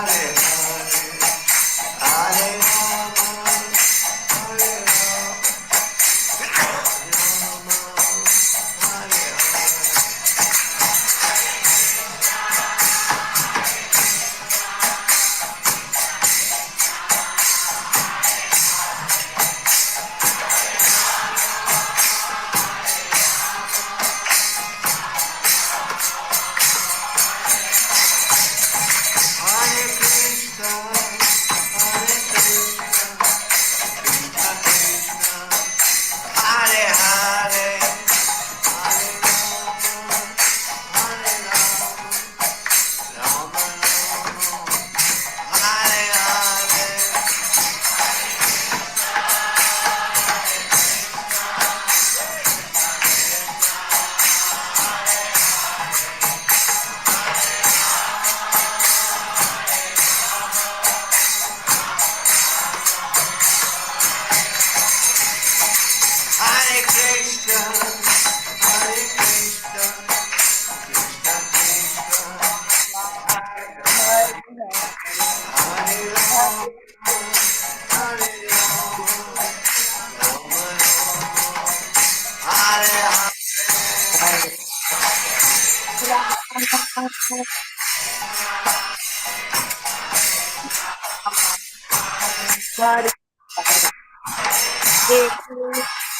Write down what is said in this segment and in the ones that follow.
Krishna Krishna Krishna Hare Hare Hare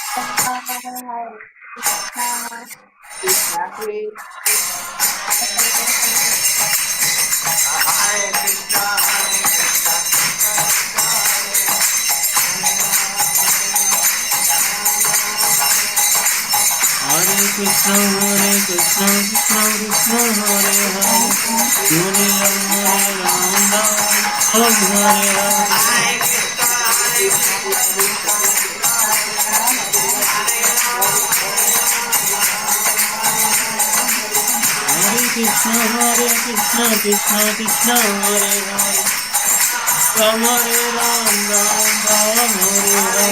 Rama Hare Rama Hare Krishna Krishna Krishna Hare Hare Rama Rama Hare Hare Krishna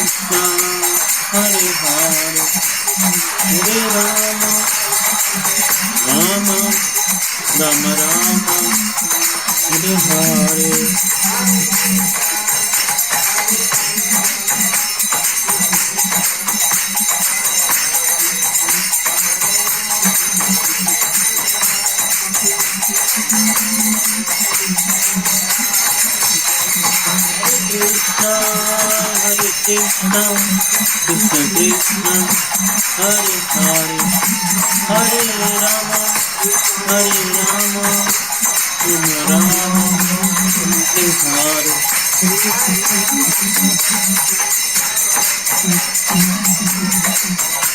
Krishna Hare Hare Hare Rama Rama Rama Rama Hare Hare Krishna Hare Krishna Krishna Krishna Hare Hare Hare Rama Hare Rama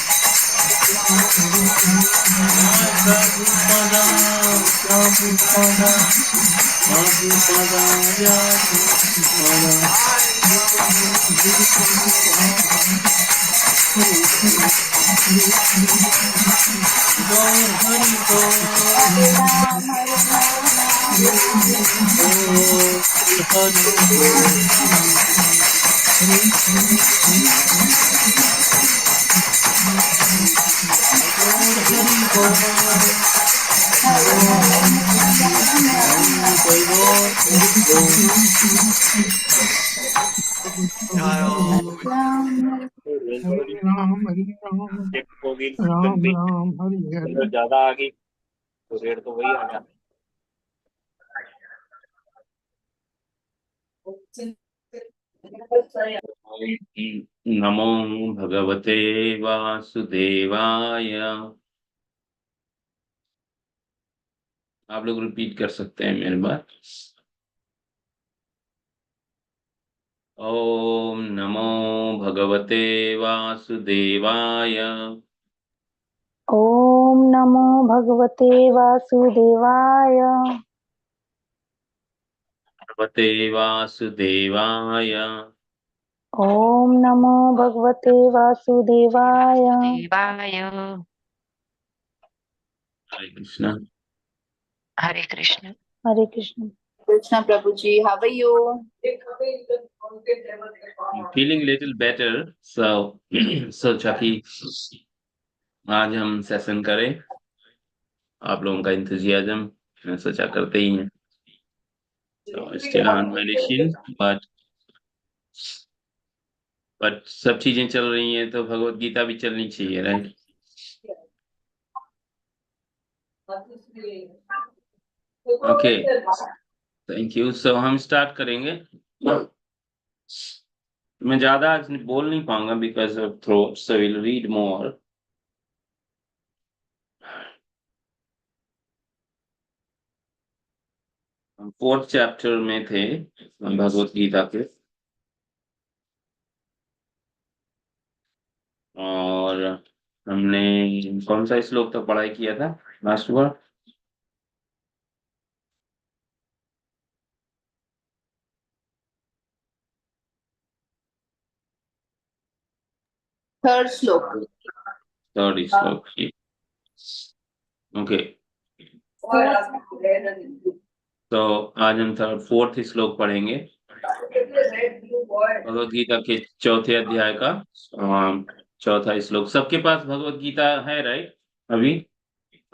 Rama Hare Hare Prabhupada Prabhupada Prabhupada Gaur Hari Gaur होगी राम राम हरि हरि ज्यादा आ गई तो rate तो वही आ जाता। नमो भगवते वासुदेवाय। आप लोग रिपीट कर सकते हैं मेरे बात। ओम नमो भगवते वासुदेवाय। ओम नमो भगवते वासुदेवाय। भगवते वासुदेवाय। ओम नमो भगवते वासुदेवाय। Hare Krishna. Hare Krishna. Hare Krishna. Krishna Prabhuji, how are you? I'm feeling little better. So, सोचा कि आज हम सेशन करें. आप लोगों का इंतजियाज्म मैं सोचा करते ही हैं. So, still on medicine, but सब चीजें चल रही हैं तो भगवत गीता भी चलनी चाहिए, right? Okay, thank you. So हम स्टार्ट करेंगे. मैं ज्यादा आज बोल नहीं पाऊंगा because of throat, so will read more. हम 4th चैप्टर में थे भगवत गीता के, और हमने कौन सा श्लोक तक पढ़ाई किया था लास्ट बार? Third slok. 3rd श्लोक. ओके, तो आज हम 4th श्लोक पढ़ेंगे भगवत गीता के 4थे अध्याय का 4था श्लोक. सबके पास भगवत गीता है, राइट? अभी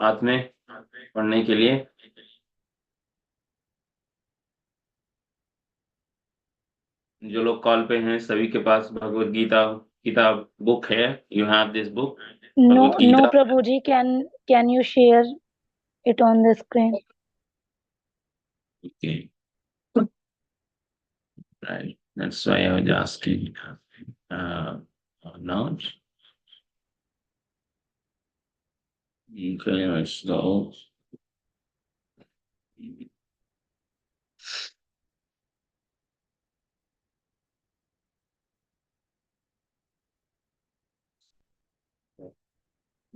हाथ में पढ़ने के लिए. जो लोग कॉल पे हैं सभी के पास भगवत गीता किताब बुक है. You have this book No, Bhagavad no, Gita. Prabhuji, can you share it on the screen? Okay, right, that's why I was asking. Not. Okay, let's go.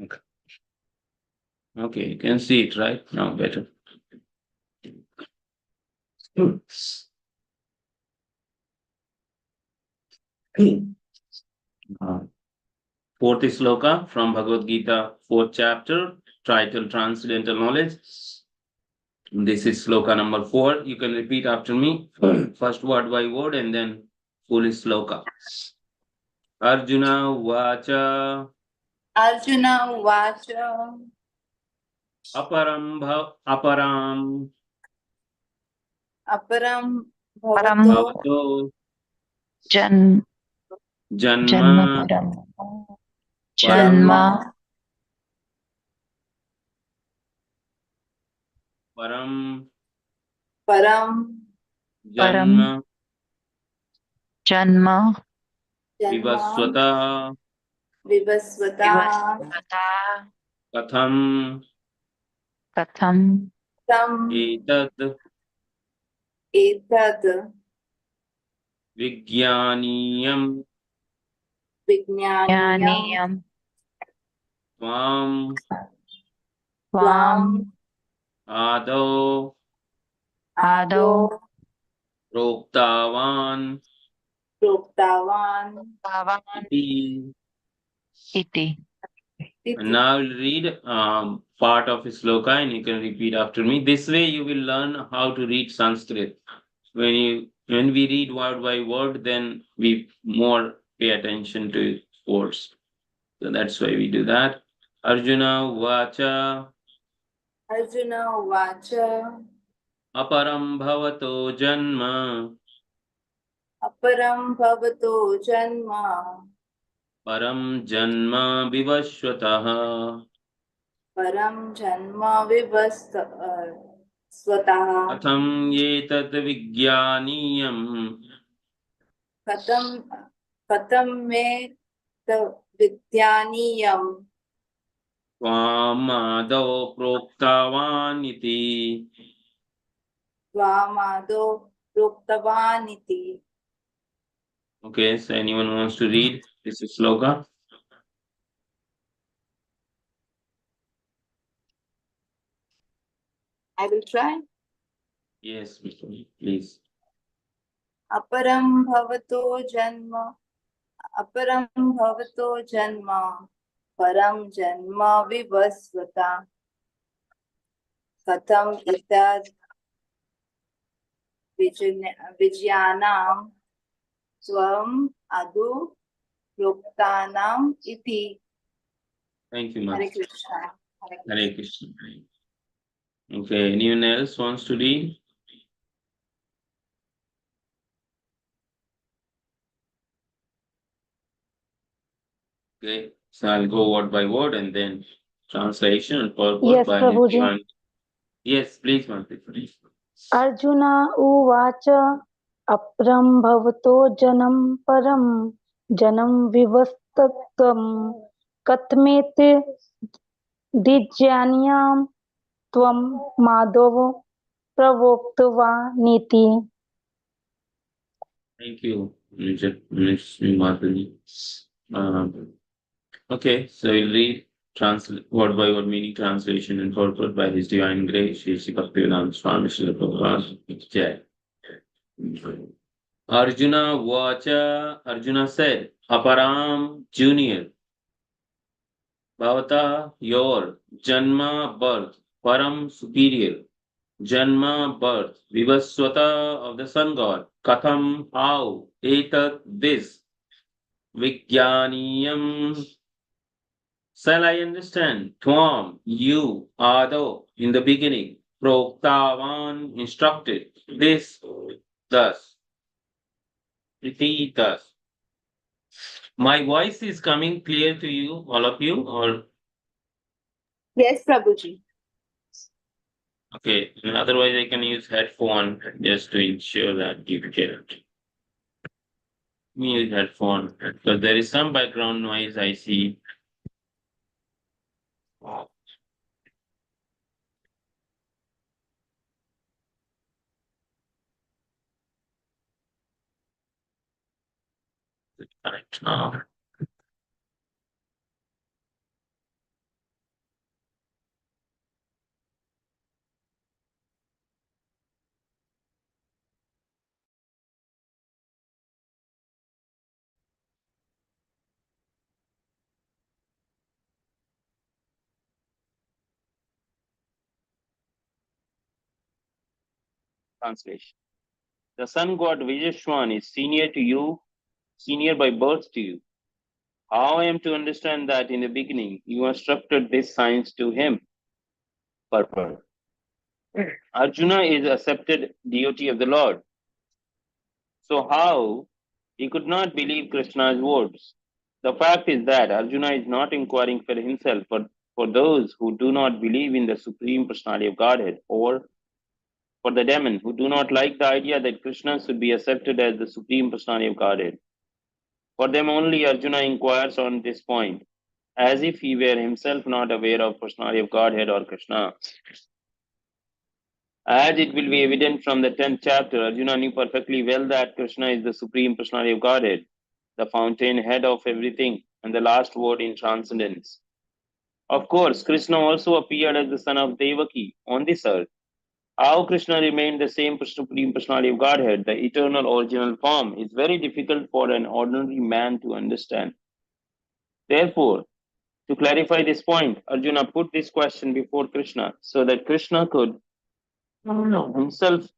Okay. Okay, you can see it right now better. Fourth sloka from Bhagavad Gita, 4th chapter, title Transcendental Knowledge. This is sloka number 4. You can repeat after me, first word by word and then full sloka. Arjuna Vacha. Arjuna Vacha. Aparam Aparam Param Bhavato. Bhavato Janma Janma Param Param Janma Param Param Janma Janma Vivaswata Vivasvata Vivasvata Katham Katham Tam Etad Etad Vijnaniyam Vijnaniyam Jnaniyam Tvam Tvam Ado Ado Proktavan Proktavan Bhavan Iti. Iti. And now I'll read part of sloka and you can repeat after me. This way you will learn how to read Sanskrit. When we read word by word, then we more pay attention to words. So that's why we do that. Arjuna Vacha Arjuna Vacha Aparam Bhavato Janma Aparam Bhavato Janma Param Janma Vivashwataha Param Janma Svataha Katham Yetat Vijnaniyam Katham me Vidyaniyam Tvamado Proktavan Iti. Vamado Proktavaniti. Okay, so anyone wants to read this sloka? I will try. Yes, please. Aparam bhavato janma Aparam bhavato janma Param janma vivasvata katham itad vijayanam swam adu yoktanam iti. Thank you, Hare Mother. Krishna. Hare Krishna. Hare Krishna. Okay, anyone else wants to read? Okay, so I'll go word by word and then translation and purport Yes, by his Prabhuji. divine. Yes, please, Mother, please. Arjun उवाच अप्रं भवतो जनं परं जनं विवस्तत्वं कथमेते द्विजानीयां त्वं Madhav प्रवोक्तवानिति. Thank you, Ms. Madhuri. Okay, so we'll read word by word meaning translation and purport by His Divine Grace, Shri Sri Bhaktivedanta Swami Srila Prabhupada. Jai. Arjuna Vacha, Arjuna said, Aparam Junior, Bhavata, your Janma birth, Param superior, Janma birth, Vivaswata of the sun god, Katham how, Etat this, Vijnaniyam. Shall I understand? Tvam, you, Ado, in the beginning, Proktavan, instructed, this, thus, iti, thus. My voice is coming clear to you, all of you, or Yes, Prabhuji. okay, and otherwise I can use headphone just to ensure that you get it. Me use headphone because there is some background noise I see. Correct now. Translation. The sun god Vijeshwan is senior to you, senior by birth to you. How I am to understand that in the beginning you instructed this science to him? Purport. Arjuna is accepted devotee of the Lord. So how he could not believe Krishna's words? The fact is that Arjuna is not inquiring for himself, but for those who do not believe in the Supreme Personality of Godhead, or for the demon who do not like the idea that Krishna should be accepted as the Supreme Personality of Godhead. For them only Arjuna inquires on this point, as if he were himself not aware of Personality of Godhead or Krishna. As it will be evident from the 10th chapter, Arjuna knew perfectly well that Krishna is the Supreme Personality of Godhead, the fountainhead of everything, and the last word in transcendence. Of course, Krishna also appeared as the son of Devaki on this earth. How Krishna remained the same Supreme Personality of Godhead, the eternal original form, is very difficult for an ordinary man to understand. Therefore, to clarify this point, Arjuna put this question before Krishna so that Krishna could himself,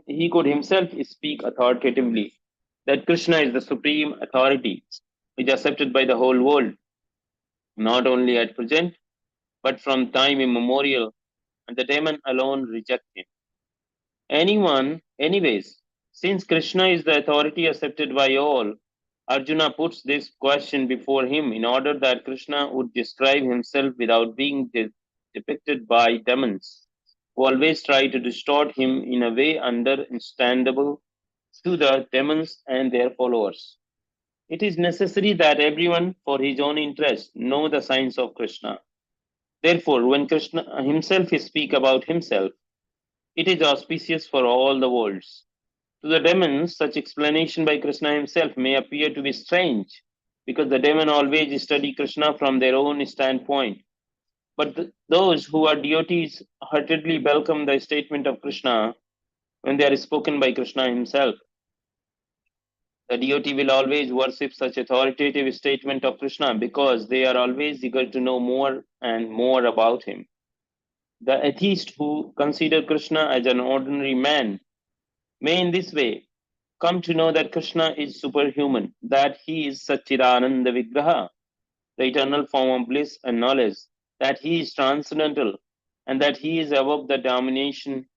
he could himself speak authoritatively that Krishna is the supreme authority, which is accepted by the whole world, not only at present, but from time immemorial, and the demon alone reject him. Anyways, since Krishna is the authority accepted by all, Arjuna puts this question before him in order that Krishna would describe himself without being depicted by demons, who always try to distort him in a way understandable to the demons and their followers. It is necessary that everyone, for his own interest, know the signs of Krishna. Therefore, when Krishna himself speaks about himself, it is auspicious for all the worlds. To the demons, such explanation by Krishna himself may appear to be strange, because the demon always study Krishna from their own standpoint. But those who are devotees heartedly welcome the statement of Krishna when they are spoken by Krishna himself. The devotee will always worship such authoritative statement of Krishna because they are always eager to know more and more about him. The atheist who consider Krishna as an ordinary man may in this way come to know that Krishna is superhuman, that he is Satchidananda Vigraha, the eternal form of bliss and knowledge, that he is transcendental, and that he is above the domination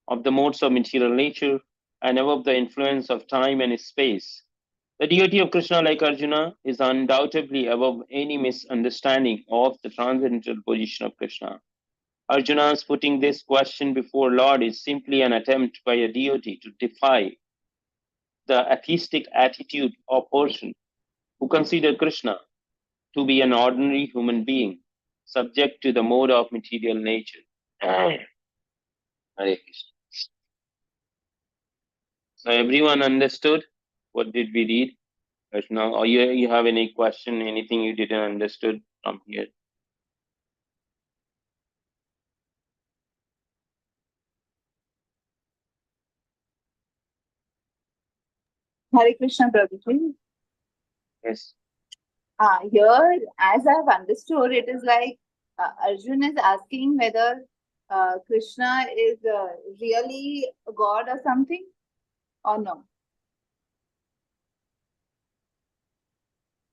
of the modes of material nature and above the influence of time and space. The deity of Krishna, like Arjuna, is undoubtedly above any misunderstanding of the transcendental position of Krishna. Arjuna's putting this question before Lord is simply an attempt by a deity to defy the atheistic attitude of person who consider Krishna to be an ordinary human being, subject to the mode of material nature. Hare Krishna. So everyone understood? What did we read? Krishna, or you have any question, anything you didn't understood from here? Hare Krishna, Prabhuji. Yes. Here, as I've understood, it is like Arjun is asking whether Krishna is really a god or something, or no.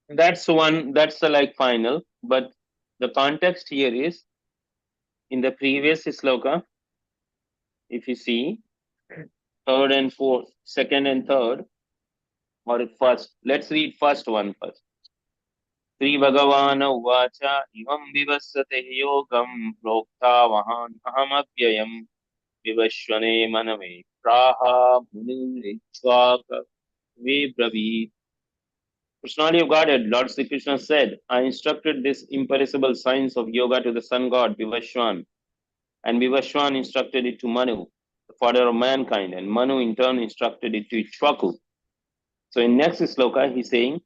That's the like final, but the context here is in the previous sloka, if you see, third and fourth, second and third, or first, let's read first one first. Sri Bhagavan Uvacha Ivam Vivasate Yogam Prokta Vahan Ahamavyayam Vivashwane Manave Praha Munirichvaka Vibravit. Personality of Godhead, Lord Sri Krishna said, I instructed this imperishable science of yoga to the sun god Vivashwan, and Vivashwan instructed it to Manu, the father of mankind, and Manu in turn instructed it to Ichwaku. So in next sloka, he's saying,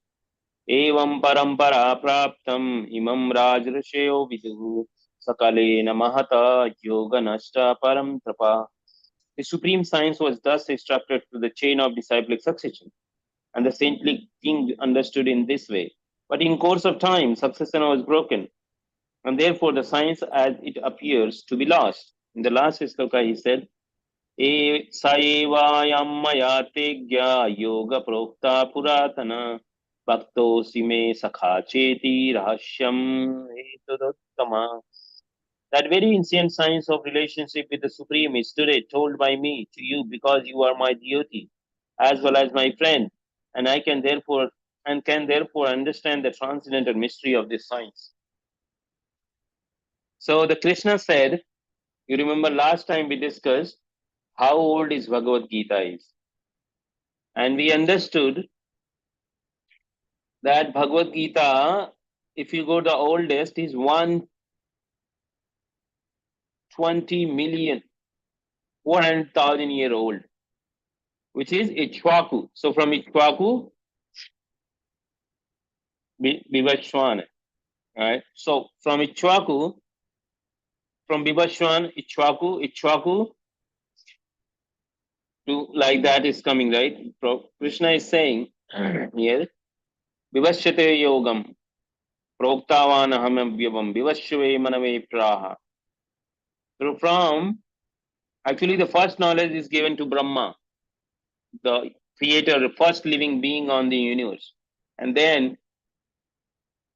Evam parampara praptam imam rajrishyo viduhu sakalena mahata yoga nashta param trapa. The supreme science was thus instructed to the chain of disciplic succession, and the saintly king understood in this way. But in course of time, succession was broken, and therefore the science as it appears to be lost. In the last sloka, he said, E saevayam maya tegya yoga prokta puratana bhaktosi me sakha cheti rahasyam etudottama. That very ancient science of relationship with the Supreme is today told by me to you because you are my devotee as well as my friend, and I can therefore understand the transcendental mystery of this science. So the Krishna said, you remember last time we discussed how old is Bhagavad Gita is. And we understood that Bhagavad Gita, if you go the oldest, is 120 million, 400,000 year old, which is Ichwaku. So from Ichwaku, Vivashwan, right? So from Ichwaku, from Vivashwan, Ichwaku to like that is coming, right? Krishna is saying here, Vivashyate yogam, proktavan ahamabhyavam, vivashve manave praha. So from, actually the first knowledge is given to Brahma, the creator, the first living being on the universe. And then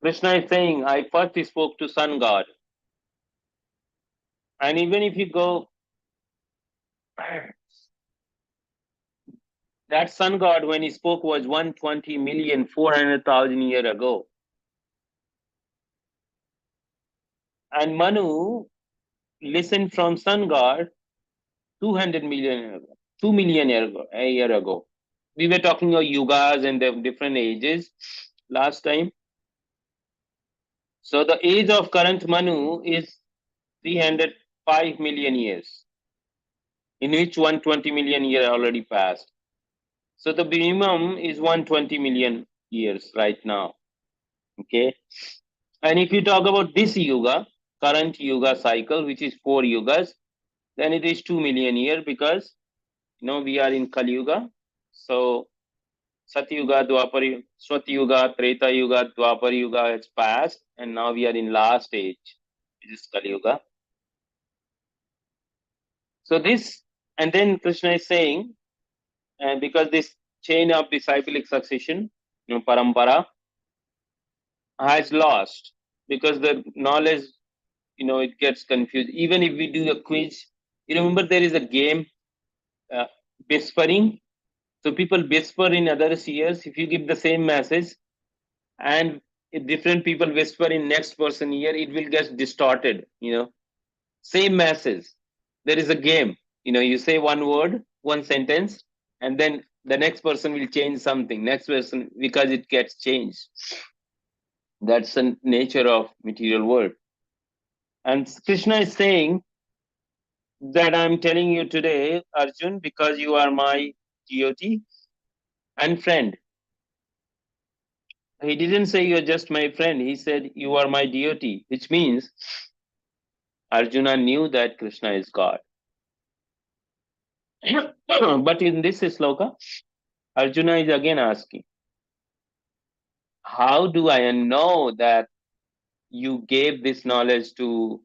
Krishna is saying, I first spoke to sun god. And even if you go, that sun god when he spoke was 120,400,000 years ago. And Manu listened from sun god 200 million years ago, 2 million a year ago. We were talking of yugas and the different ages last time. So the age of current Manu is 305 million years, in which 120 million years already passed. So the minimum is 120 million years right now. Okay. And if you talk about this yuga, current yuga cycle, which is 4 yugas, then it is 2 million years because we are in Kali Yuga. So Satyuga, Dwapar, Swatyuga, Treta Yuga, Dwapar Yuga has passed, and now we are in last age, which is Kali Yuga. So this, and then Krishna is saying, and because this chain of disciplic succession, parampara, has lost, because the knowledge, it gets confused. Even if we do a quiz, you remember there is a game, uh, whispering. So people whisper in others' ears. If you give the same message, and if different people whisper in next person ear, it will get distorted. Same message. There is a game. You say one word, one sentence, and then the next person will change something. Next person, because it gets changed. That's the nature of material world. And Krishna is saying that I'm telling you today, Arjun, because you are my devotee and friend. He didn't say you're just my friend. He said you are my devotee, which means Arjuna knew that Krishna is God. But in this sloka, Arjuna is again asking, how do I know that you gave this knowledge to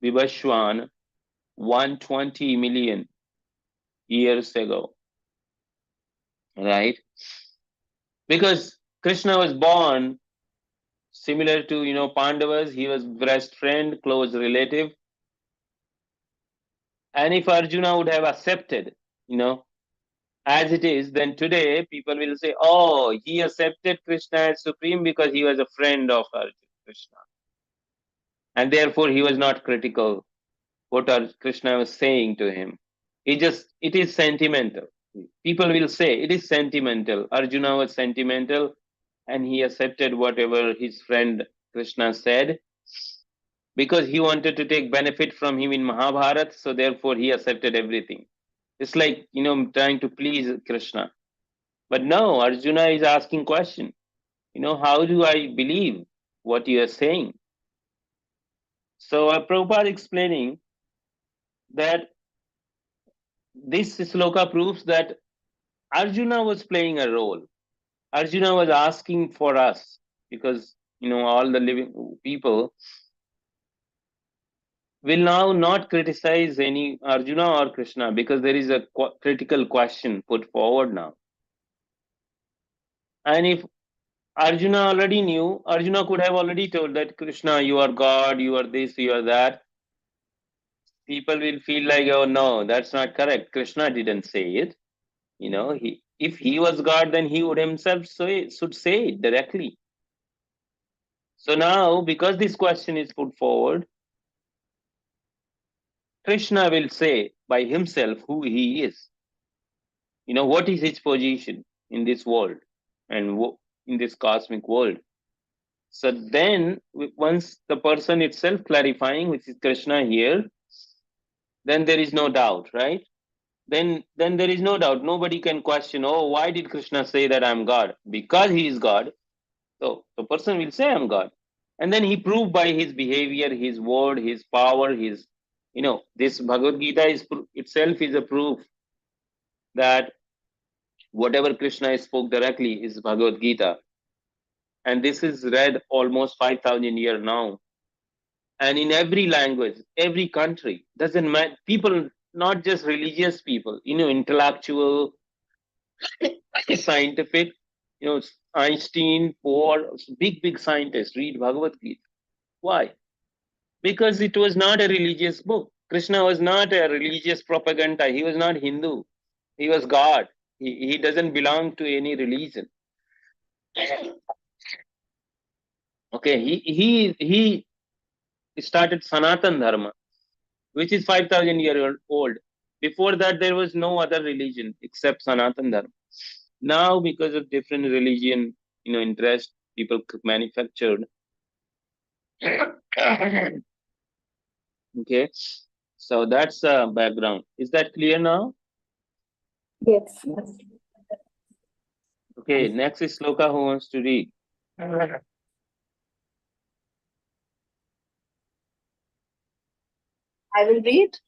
Vivashwan 120 million years ago? Right? Because Krishna was born similar to, Pandavas. He was best friend, close relative. And if Arjuna would have accepted, as it is, then today people will say, oh, he accepted Krishna as supreme because he was a friend of Krishna. And therefore he was not critical what Krishna was saying to him. It is sentimental. People will say it is sentimental. Arjuna was sentimental and he accepted whatever his friend Krishna said because he wanted to take benefit from him in Mahabharata, so therefore he accepted everything. It's like, trying to please Krishna. But no, Arjuna is asking question. How do I believe what you are saying? So Prabhupada explaining that this sloka proves that Arjuna was playing a role. Arjuna was asking for us because, all the living people will now not criticize any Arjuna or Krishna because there is a critical question put forward now. And if Arjuna already knew, Arjuna could have already told that Krishna, you are God, you are this, you are that. People will feel like, oh no, that's not correct. Krishna didn't say it. If he was God, then he would himself should say it directly. So now, because this question is put forward, Krishna will say by himself who he is. What is his position in this world and in this cosmic world. So then, once the person itself clarifying, which is Krishna here, then there is no doubt, right? Then there is no doubt. Nobody can question, oh, why did Krishna say that I'm God? Because he is God. So the person will say I'm God. And then he proved by his behavior, his word, his power, this Bhagavad Gita itself is a proof that whatever Krishna spoke directly is Bhagavad Gita. And this is read almost 5,000 years now. And in every language, every country, doesn't matter, people, not just religious people, intellectual, scientific, Einstein, Ford, big scientists read Bhagavad Gita. Why? Because it was not a religious book. Krishna was not a religious propaganda. He was not Hindu. He was God. He doesn't belong to any religion. Okay, he started Sanatan Dharma, which is 5,000 years old. Before that, there was no other religion except Sanatan Dharma. Now, because of different religion, interest, people manufactured. Okay, so that's the background. Is that clear now? Yes. Okay, next is Sloka. Who wants to read? I will read.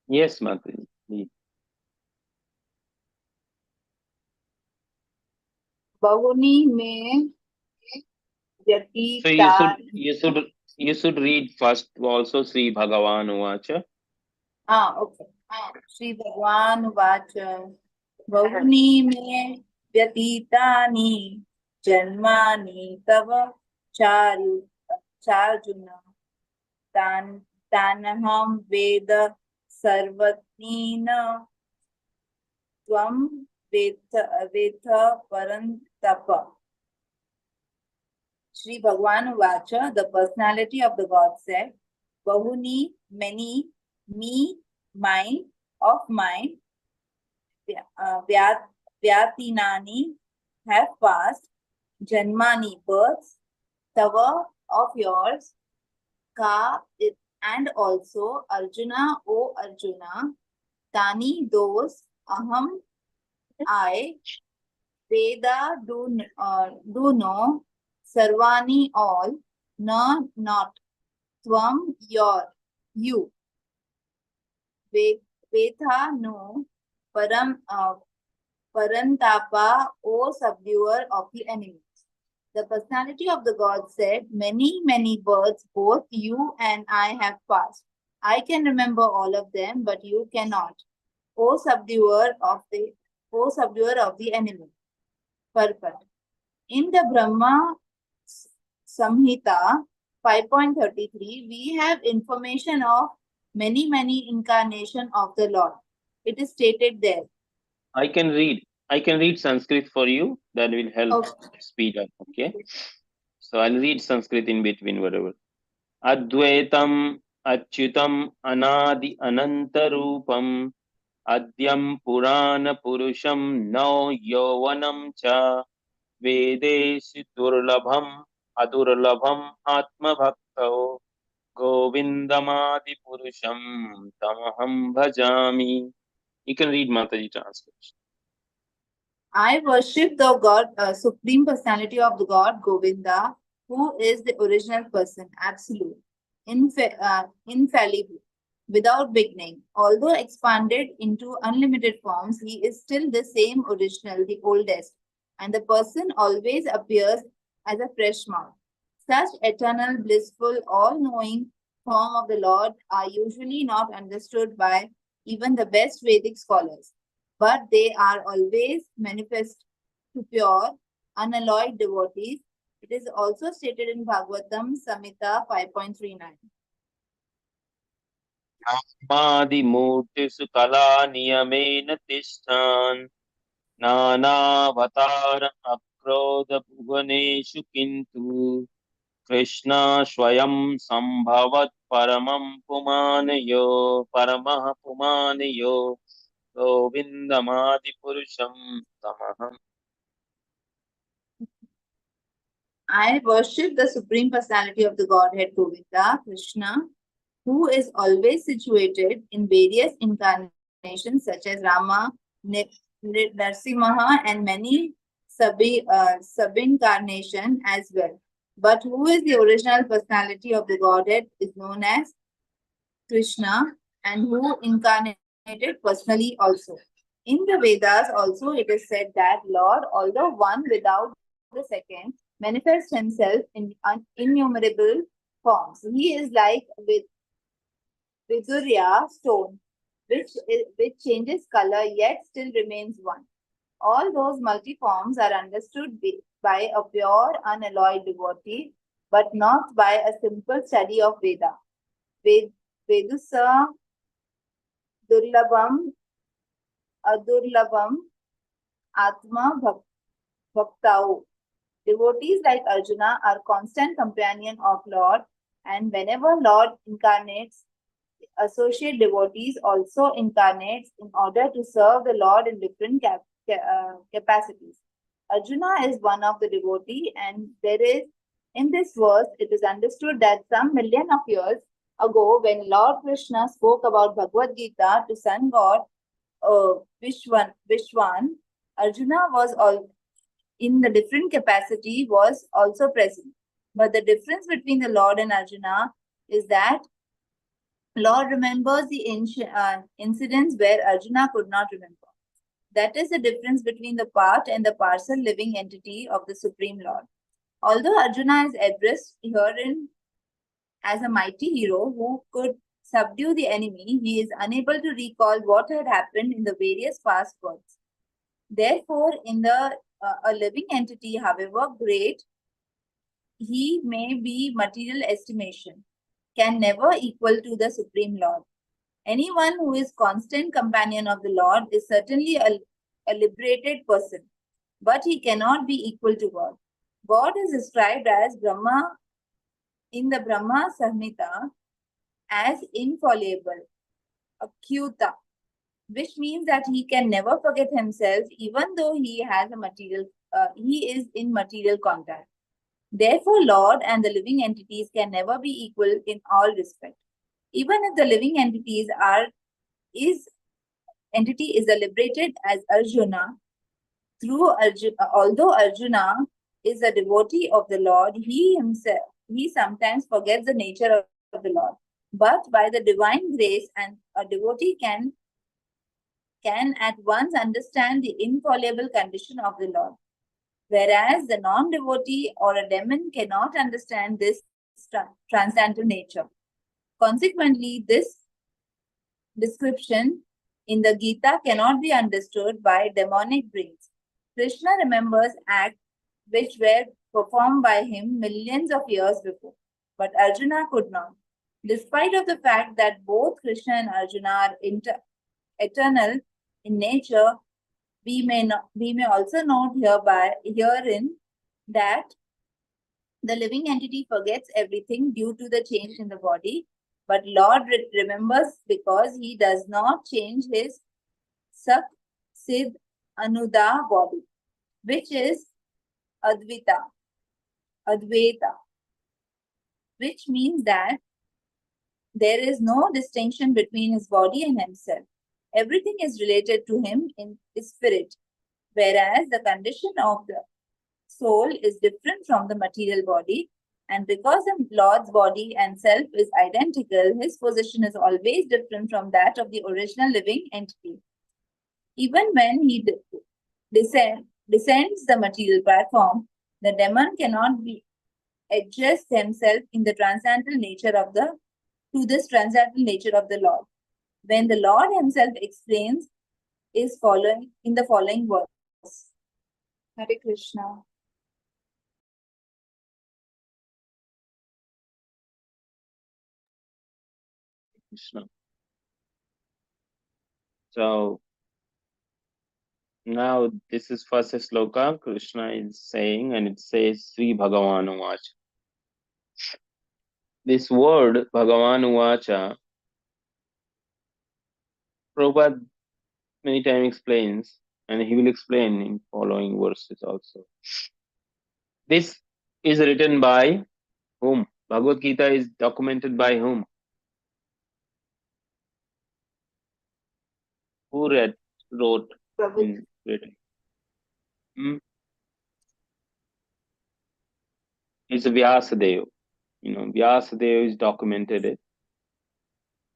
Yes, Mataji. Read. Bahuni में So you should read first also Sri Bhagavan Uvacha. Okay. Shri Bhagwan Vacha Bahuni me Vyatitani Janmani Tava Charu Charjuna Tanaham Veda Sarvatnina Tvam Vetha Parantapa. Shri Bhagwan Vacha, the personality of the God said, Bahuni, many, me, mine, of mine, Vyatinani, have passed, Janmani, births, Tava, of yours, Ka, and also Arjuna, O Arjuna, Tani, those, Aham, I, Veda, do know, Sarvani, all, Na, not, Tvam, you, Vetha, no, Parantapa, O subduer of the enemies. The personality of the God said, many, many births both you and I have passed. I can remember all of them, but you cannot. O subduer of the enemy. Perfect. In the Brahma Samhita 5.33, we have information of many, many incarnation of the Lord. It is stated there. I can read Sanskrit for you. That will help speed up. Okay. So I'll read Sanskrit in between, whatever. Advaitam Achyutam Anadi Anantarupam Adyam Purana Purusham No Yovanam Cha Vedeshi Durlabham Adurlabham Atma Bhaktao Govindamadi Purusham Tamaham Bhajami. You can read Mataji translation. I worship the God, Supreme Personality of the God, Govinda, who is the original person, absolute, infallible, without beginning. Although expanded into unlimited forms, he is still the same original, the oldest, and the person always appears as a fresh mouth. Such eternal, blissful, all-knowing form of the Lord are usually not understood by even the best Vedic scholars, but they are always manifest to pure, unalloyed devotees. It is also stated in Bhagavatam Samhita 5.39. Madimurtisu Kala Niyamena Tishtan Nanavatar Akrodha Bhuvaneshu Kintu Krishna Swayam Sambhavat Paramam Pumanayo Govindamadi Purusham Tamaham. I worship the Supreme Personality of the Godhead Govinda, Krishna, who is always situated in various incarnations such as Rama, Narsimha, and many sub-incarnation as well. But who is the original personality of the Godhead is known as Krishna, and who incarnated personally also. In the Vedas also it is said that Lord, although one without the second, manifests himself in innumerable forms. He is like with Vidurya stone, which changes color yet still remains one. All those multi-forms are understood by a pure, unalloyed devotee, but not by a simple study of Veda. Vedusa Durlabham Adurlabham Atma Bhaktau. Devotees like Arjuna are constant companion of Lord, and whenever Lord incarnates, associate devotees also incarnates in order to serve the Lord in different capacities. Arjuna is one of the devotee, and there is in this verse it is understood that some million of years ago, when Lord Krishna spoke about Bhagavad Gita to sun god Vishwan, Arjuna was all in the different capacity was also present. But the difference between the Lord and Arjuna is that Lord remembers the incidents where Arjuna could not remember. That is the difference between the part and the parcel living entity of the Supreme Lord. Although Arjuna is addressed herein as a mighty hero who could subdue the enemy, he is unable to recall what had happened in the various past births. Therefore, in a living entity, however great he may be material estimation, can never equal to the Supreme Lord. Anyone who is constant companion of the Lord is certainly a liberated person, but he cannot be equal to God. God is described as Brahma in the Brahma Samhita as infallible, akyuta, which means that he can never forget himself, even though he is in material contact. Therefore, Lord and the living entities can never be equal in all respect. Even if the living entity is liberated as Arjuna, although Arjuna is a devotee of the Lord, he sometimes forgets the nature of the Lord. But by the divine grace, and a devotee can at once understand the infallible condition of the Lord, whereas the non-devotee or a demon cannot understand this transcendental nature. Consequently, this description in the Gita cannot be understood by demonic brains. Krishna remembers acts which were performed by him millions of years before, but Arjuna could not. Despite of the fact that both Krishna and Arjuna are eternal in nature, we may also note herein that the living entity forgets everything due to the change in the body, but Lord remembers because he does not change his Sat, Sid, Anuda body, which is Advaita, which means that there is no distinction between his body and himself. Everything is related to him in spirit, whereas the condition of the soul is different from the material body. And because the Lord's body and self is identical, his position is always different from that of the original living entity. Even when he descends the material platform, the demon cannot adjust himself in the transcendental nature to this transcendental nature of the Lord. When the Lord himself explains is following in the following verse. Hare Krishna. Krishna. So now this is first sloka Krishna is saying, and it says Sri Bhagavan Uvacha. This word Bhagavan Uvacha, Prabhupada many times explains, and he will explain in following verses also. This is written by whom? Bhagavad Gita is documented by whom? Who wrote in written? It's Vyasadeva. Vyasadeva is documented it.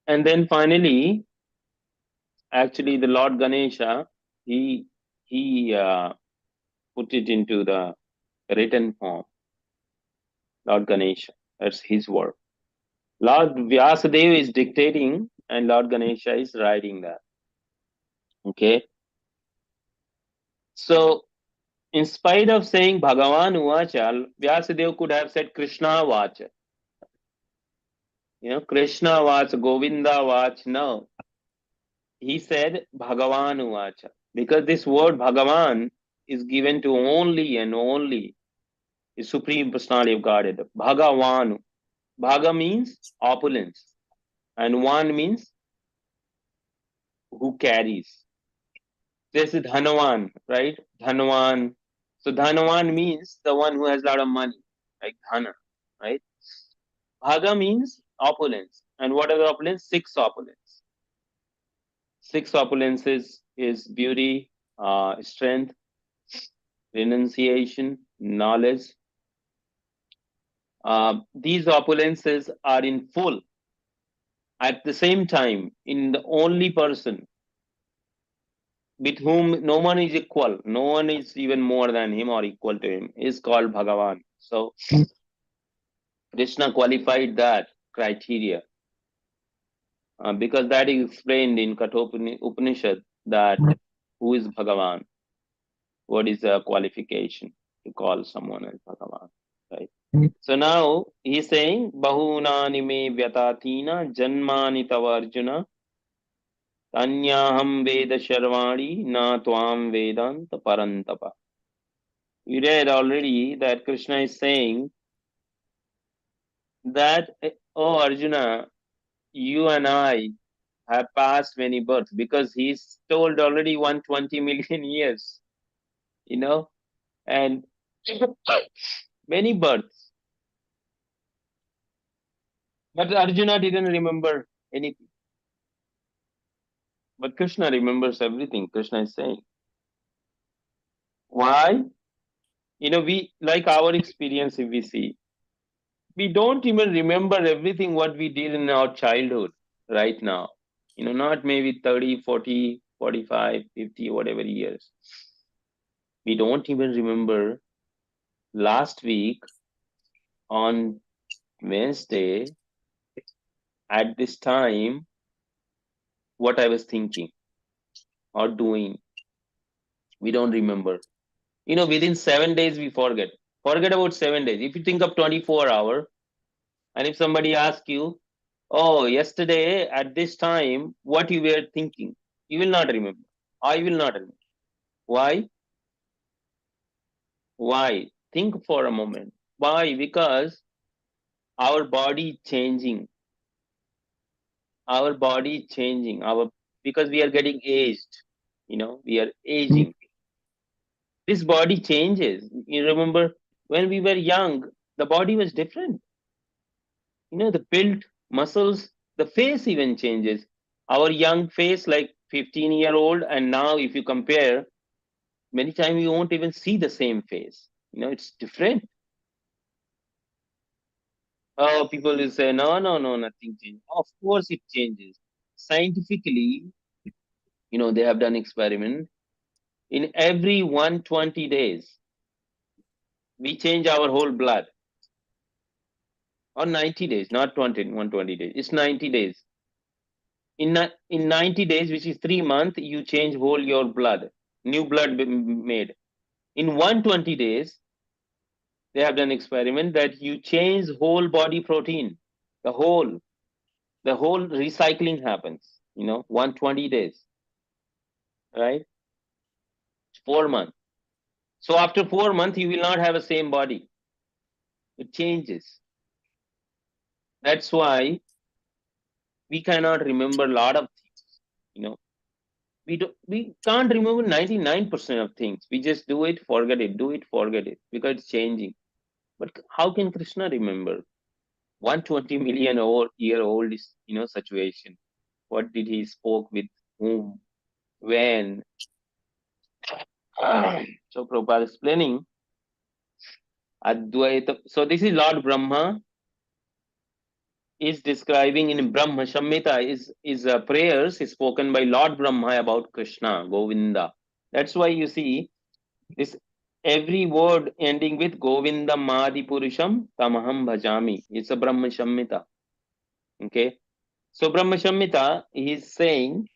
And then finally, actually the Lord Ganesha, he put it into the written form. Lord Ganesha, that's his work. Lord Vyasadeva is dictating and Lord Ganesha is writing that. Okay. So in spite of saying Bhagavan Uvacha, Vyasadeva could have said Krishna Vacha. Krishna Vacha, Govinda Vacha. No. He said Bhagavan Uvacha. Because this word Bhagavan is given to only and only the Supreme Personality of Godhead. Bhagavanu. Bhaga means opulence. And Van means who carries. This is Dhanavan, right? Dhanavan. So Dhanavan means the one who has a lot of money, like Dhana, right? Bhaga means opulence. And what are the opulence? 6 opulence. 6 opulences is beauty, strength, renunciation, knowledge. These opulences are in full at the same time in the only person with whom no one is equal, no one is even more than him or equal to him, is called Bhagavan. So Krishna qualified that criteria. because that is explained in Upanishad that who is Bhagavan, what is the qualification to call someone as Bhagavan, right? So now he's saying, Bahunani me vyatatina janmani tavarjuna tanyaham veda sharvani na tvam vedanta parantapa. We read already that Krishna is saying that, oh Arjuna, you and I have passed many births because he's told already 120 million years, you know, and many births. But Arjuna didn't remember anything. But Krishna remembers everything, Krishna is saying. Why? We like our experience, if we see, we don't even remember everything what we did in our childhood right now. Not maybe 30, 40, 45, 50, whatever years. We don't even remember last week on Wednesday at this time what I was thinking or doing. We don't remember. Within 7 days we forget. Forget about 7 days. If you think of 24 hour, and if somebody asks you, oh, yesterday at this time, what you were thinking, you will not remember. I will not remember. Why? Why? Think for a moment. Why? Because our body changing. Our body changing. Because we are getting aged. We are aging. This body changes. You remember when we were young, the body was different. The built muscles, the face even changes. Our young face, like 15-year-old, and now if you compare, many times you won't even see the same face. It's different. Oh, people will say, no, no, no, nothing changes. Of course it changes. Scientifically, they have done experiment. In every 120 days, we change our whole blood. Or 90 days, not 120 days. It's 90 days. In 90 days, which is 3 months, you change whole your blood. New blood made. In 120 days, they have done experiment that you change whole body protein. The whole recycling happens, 120 days, right? 4 months. So after 4 months, you will not have the same body. It changes. That's why we cannot remember a lot of things, we can't remember 99% of things. We just do it, forget it, do it, forget it, because it's changing. But how can Krishna remember 120 million year old situation? What did he spoke with whom, when? So Prabhupada explaining Advaita. So this is Lord Brahma is describing in Brahma Samhita is prayers is spoken by Lord Brahma about Krishna, Govinda. That's why you see this every word ending with Govinda Madi Purusham Tamaham Bhajami. It's a Brahma Samhita. Okay. So Brahma Samhita is saying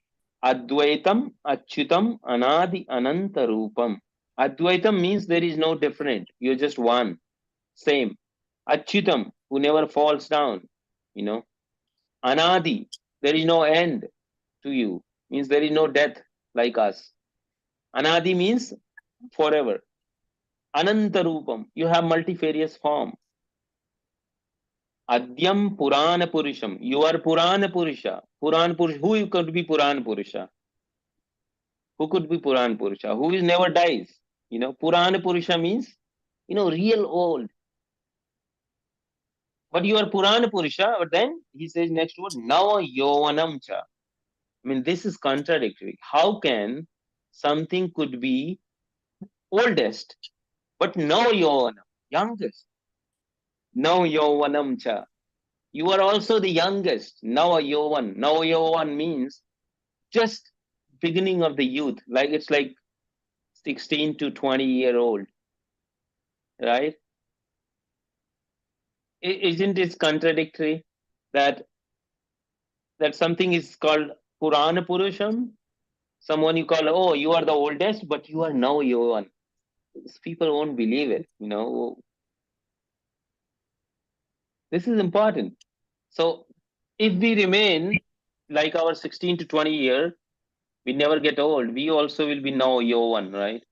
Advaitam Achyutam Anadi Ananta Rupam. Advaitam means there is no different. You're just one. Same. Achyutam, who never falls down. Anadi, there is no end to you. Means there is no death like us. Anadi means forever. Ananta Rupam, you have multifarious form. Adyam Purana Purusham, you are Purana Purusha. Puran Purusha, who could be Puran Purusha? Who could be Puran Purusha? Who is never dies? Purana Purusha means, real old. But you are Purana Purusha, but then he says next word, Nava Yovanam Cha. This is contradictory. How can something could be oldest, but no Yovanam, youngest? No Yovanam Cha. You are also the youngest. Nava Yovan. Nava Yovan means just beginning of the youth. Like it's like 16 to 20-year-old, right? Isn't it contradictory that that something is called Purana Purusham. Someone you call, oh, you are the oldest, but you are now your one. People won't believe it, you know. This is important. So if we remain like our 16 to 20 year, we never get old. We also will be now your one, right?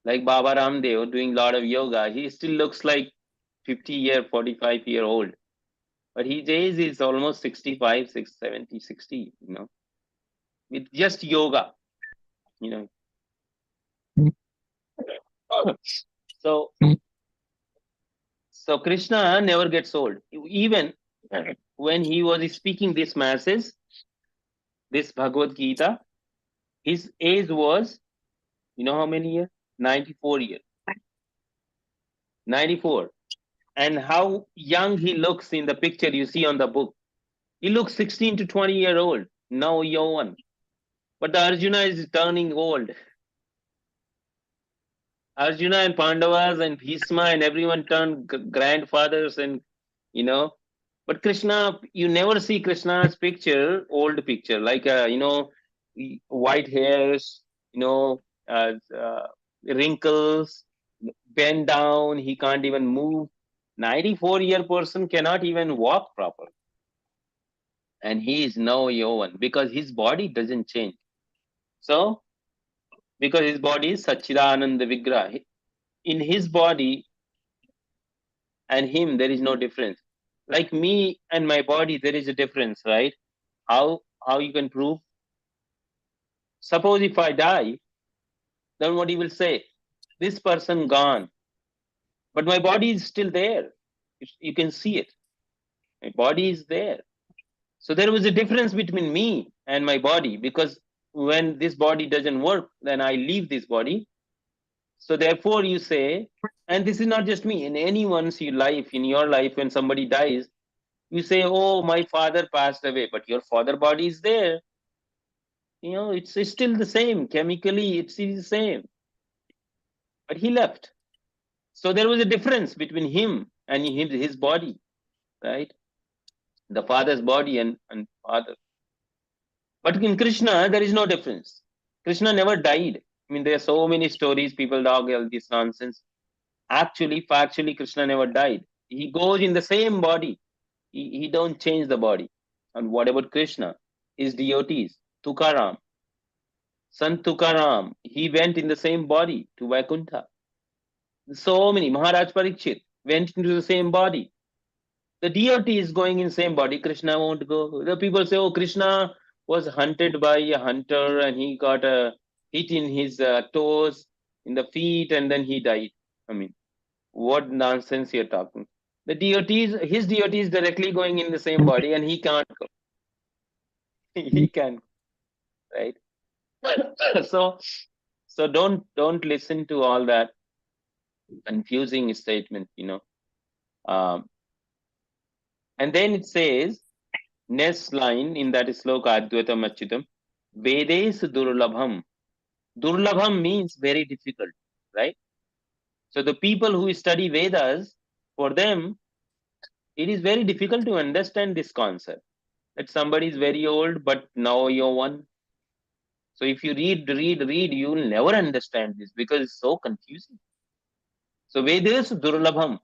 Like Baba Ramdev doing a lot of yoga. He still looks like 50-year, 45-year old. But his age is almost 65, 6, 70, 60, you know, with just yoga, you know. So, so Krishna never gets old. Even when he was speaking this message, this Bhagavad Gita, his age was, you know how many years? 94 years. 94. And how young he looks in the picture you see on the book. He looks 16 to 20-year old. Now Yavan. But the Arjuna is turning old. Arjuna and Pandavas and Bhisma and everyone turned grandfathers and, you know. But Krishna, you never see Krishna's picture, old picture, like, you know, white hairs, you know, wrinkles, bend down, he can't even move. 94-year person cannot even walk properly. And he is now Yovan because his body doesn't change. So, because his body is Sachidananda Vigraha, in his body and him, there is no difference. Like me and my body, there is a difference, right? How you can prove? Suppose if I die, then what he will say? This person gone, but my body is still there. You can see it. My body is there. So there was a difference between me and my body because when this body doesn't work, then I leave this body. So therefore you say, and this is not just me, in anyone's life, in your life, when somebody dies, you say, oh, my father passed away, but your father body is there. You know, it's still the same. Chemically, it's the same. But he left. So there was a difference between him and his body, right? The father's body and father. But in Krishna, there is no difference. Krishna never died. I mean, there are so many stories, people talk all this nonsense. Actually, factually, Krishna never died. He goes in the same body. He don't change the body. And what about Krishna? His devotees, Tukaram, Sant Tukaram, he went in the same body to Vaikuntha. So many, Maharaj Parikshit went into the same body. The deity is going in same body. Krishna won't go. The people say, oh, Krishna was hunted by a hunter and he got a hit in his toes, in the feet, and then he died. I mean, what nonsense you're talking. The deities, his deity is directly going in the same body and he can't go. He can, right? So, so don't listen to all that confusing statement, you know. Um, and then it says, next line in that sloka, Advaitam Achyutam, Vedes Durlabham. Durlabham means very difficult, right? So the people who study Vedas, for them, it is very difficult to understand this concept that somebody is very old, but now you're one. So if you read, you will never understand this because it's so confusing. So Vedas Durlabham.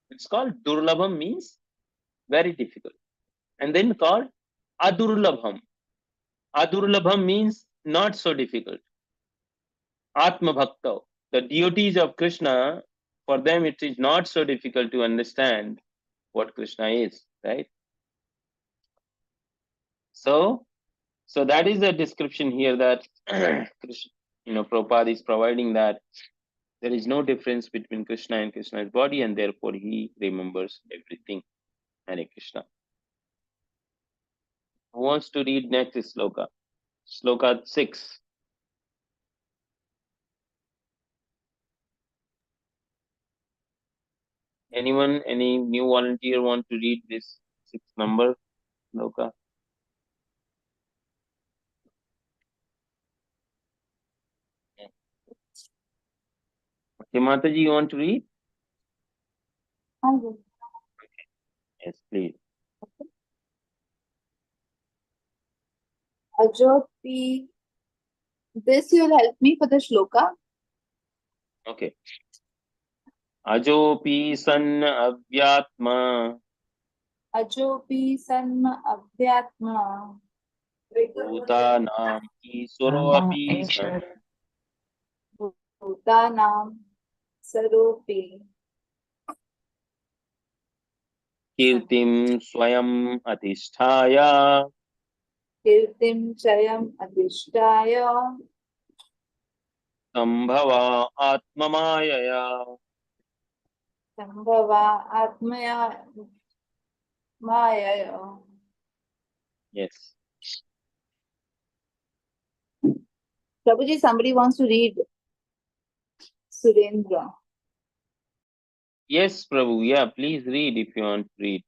It's called Durlabham means very difficult. And then called Adurlabham. Adurlabham means not so difficult. Atma Bhakta. The deities of Krishna, for them it is not so difficult to understand what Krishna is, right? So, so that is the description here that Krishna, you know, Prabhupada is providing that there is no difference between Krishna and Krishna's body, and therefore he remembers everything. Hare Krishna. Who wants to read next sloka? Sloka 6. Anyone, any new volunteer want to read this 6th number sloka? Okay, Mataji, you want to read? Yes, please. Ajoti. This you'll help me for the shloka. Okay. Ajopi san avyatma Ajopi sanma abhyatma. bhutanam iswaro api san Ishwar. Bhutanam saropi. kirtim swayam atisthaya Kirtim chayam adhishtaya. sambhava atmamayaya. Sambhava atmaya maya. Yes. Prabhuji, somebody wants to read Surendra. Yes, Prabhu. Yeah, please read if you want to read.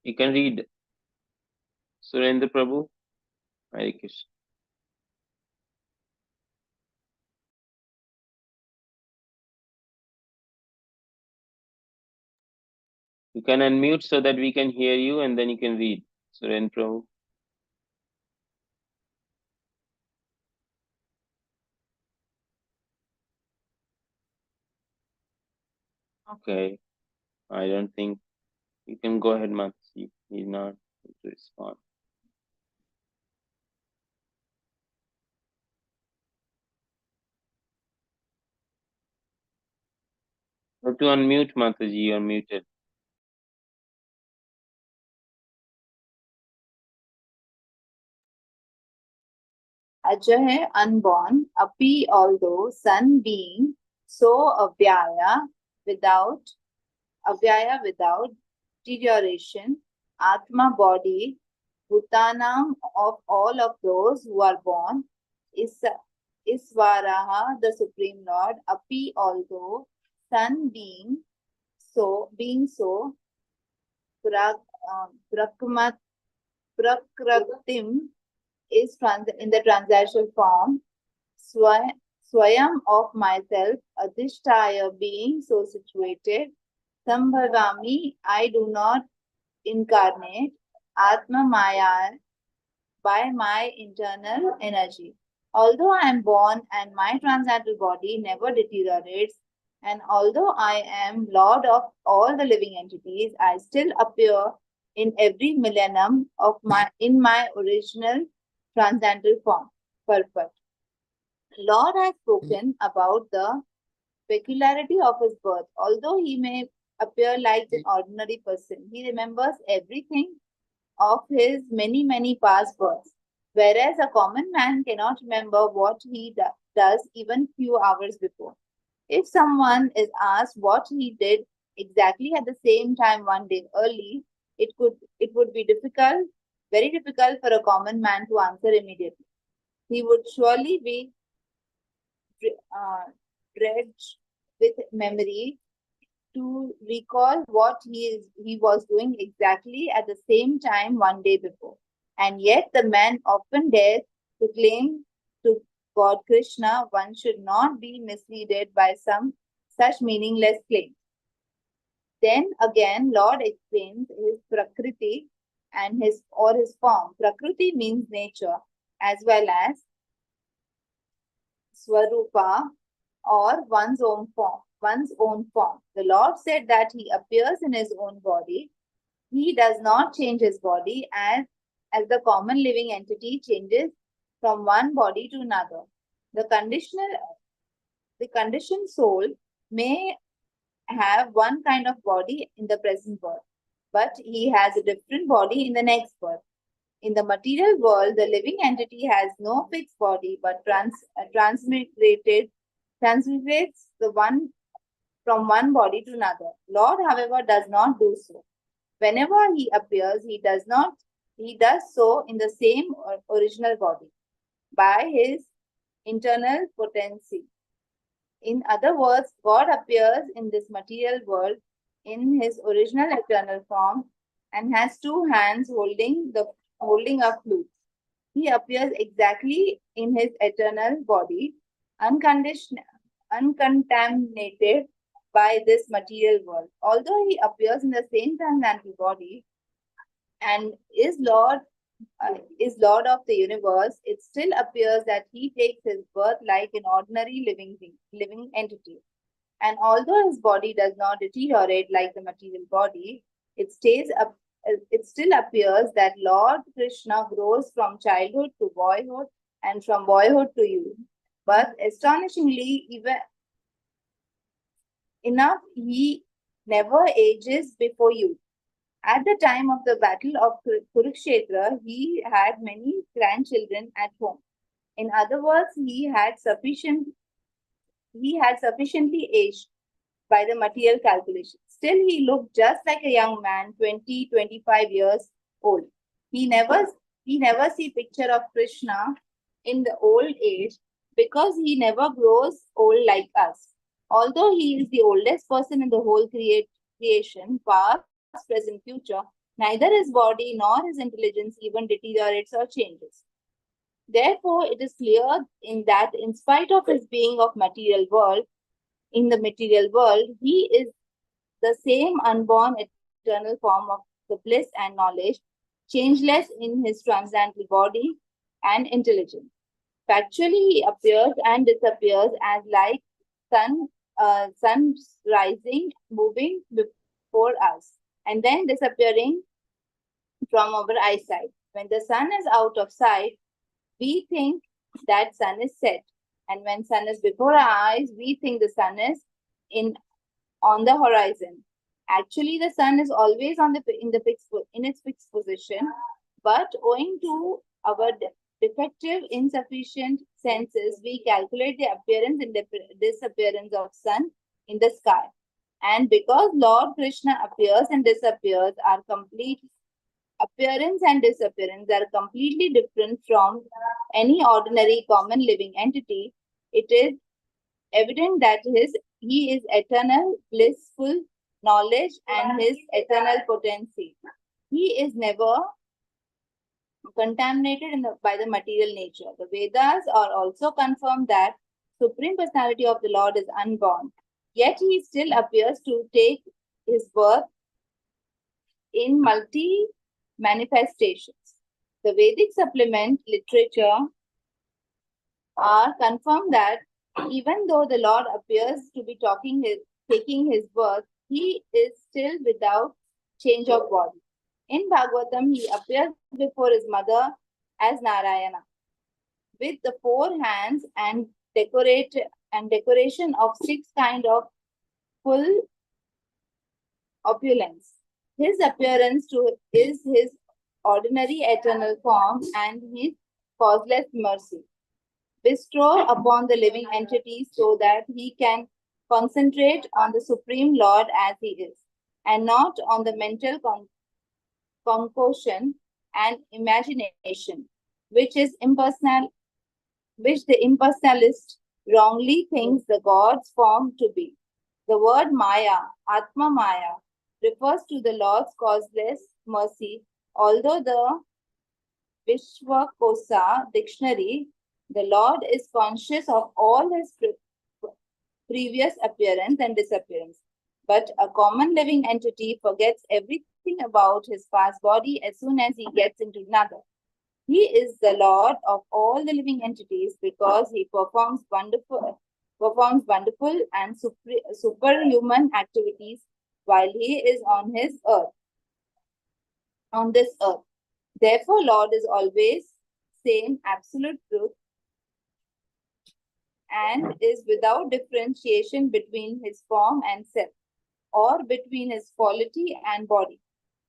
You can read Surendra Prabhu. Hare Krishna. You can unmute so that we can hear you and then you can read. Surendra Prabhu. Okay. I don't think you can go ahead, Matsi. He's not able to respond. Or to unmute Mataji, you're muted. Ajah unborn, Api although son being so avyaya without deterioration, Atma body, Bhutanam of all of those who are born, is Isvaraha, the Supreme Lord, Api although son being so, Prak, Prakmat, Prakratim is in the transaction form, Swayam of myself, Adhishtaya being so situated, Sambhavami, I do not incarnate, Atma Maya by my internal energy. Although I am born and my transcendental body never deteriorates, and although I am Lord of all the living entities, I still appear in every millennium of my original transcendental form. Perfect. Lord has spoken about the peculiarity of his birth. Although he may appear like an ordinary person, he remembers everything of his many, many past births, whereas a common man cannot remember what he does even few hours before. If someone is asked what he did exactly at the same time one day early, it would be very difficult for a common man to answer immediately. He would surely be uh, dredged with memory to recall what he was doing exactly at the same time one day before. And yet the man often dares to claim to God Krishna. One should not be misled by some such meaningless claim. Then again, Lord explains his prakriti and his form. Prakriti means nature as well as swarupa or one's own form. One's own form. The Lord said that he appears in his own body. He does not change his body as the common living entity changes from one body to another. The conditioned soul may have one kind of body in the present birth, but he has a different body in the next birth. In the material world, the living entity has no fixed body but transmigrates the one from one body to another. Lord, however, does not do so. Whenever he appears, he does so in the same original body by his internal potency. In other words, God appears in this material world in his original eternal form and has two hands holding up flutes. He appears exactly in his eternal body, uncontaminated by this material world. Although he appears in the same transcendental body and is Lord of the universe, it still appears that he takes his birth like an ordinary living entity. And although his body does not deteriorate like the material body, it stays up. It still appears that Lord Krishna grows from childhood to boyhood and from boyhood to youth. But astonishingly, even enough, he never ages before youth. At the time of the battle of Kurukshetra, he had many grandchildren at home. In other words, he had sufficiently aged by the material calculation. Still, he looked just like a young man, 20, 25 years old. He never see picture of Krishna in the old age because he never grows old like us. Although he is the oldest person in the whole creation, past, present, future, neither his body nor his intelligence even deteriorates or changes. Therefore, it is clear in that in spite of his being of material world, in the material world, he is the same unborn eternal form of the bliss and knowledge, changeless in his transcendental body and intelligence. Factually, he appears and disappears as like sun rising, moving before us, and then disappearing from our eyesight. When the sun is out of sight, we think that sun is set, and when sun is before our eyes, we think the sun is in on the horizon. Actually, the sun is always in its fixed position, but owing to our defective, insufficient senses, we calculate the appearance and disappearance of sun in the sky. And because Lord Krishna appears and disappears, our complete appearance and disappearance are completely different from any ordinary common living entity, it is evident that he is eternal, blissful knowledge and his eternal potency. He is never contaminated by the material nature. The Vedas are also confirmed that Supreme Personality of the Lord is unborn, yet he still appears to take his birth in multi manifestations. The Vedic supplement literature are confirmed that even though the Lord appears to be taking his birth, he is still without change of body. In Bhagavatam, he appears before his mother as Narayana with the four hands and decoration of six kind of full opulence. His appearance is his ordinary eternal form and his causeless mercy bestow upon the living entity so that he can concentrate on the Supreme Lord as he is, and not on the mental concoction and imagination, which is impersonal, which the impersonalist wrongly thinks the God's form to be. The word Maya, Atma Maya, refers to the Lord's causeless mercy, although the Vishwakosa dictionary, the Lord is conscious of all his previous appearance and disappearance. But a common living entity forgets everything about his past body as soon as he gets into another. He is the Lord of all the living entities because he performs wonderful and superhuman activities while he is on this earth. Therefore, Lord is always same absolute truth and is without differentiation between his form and self, or between his quality and body.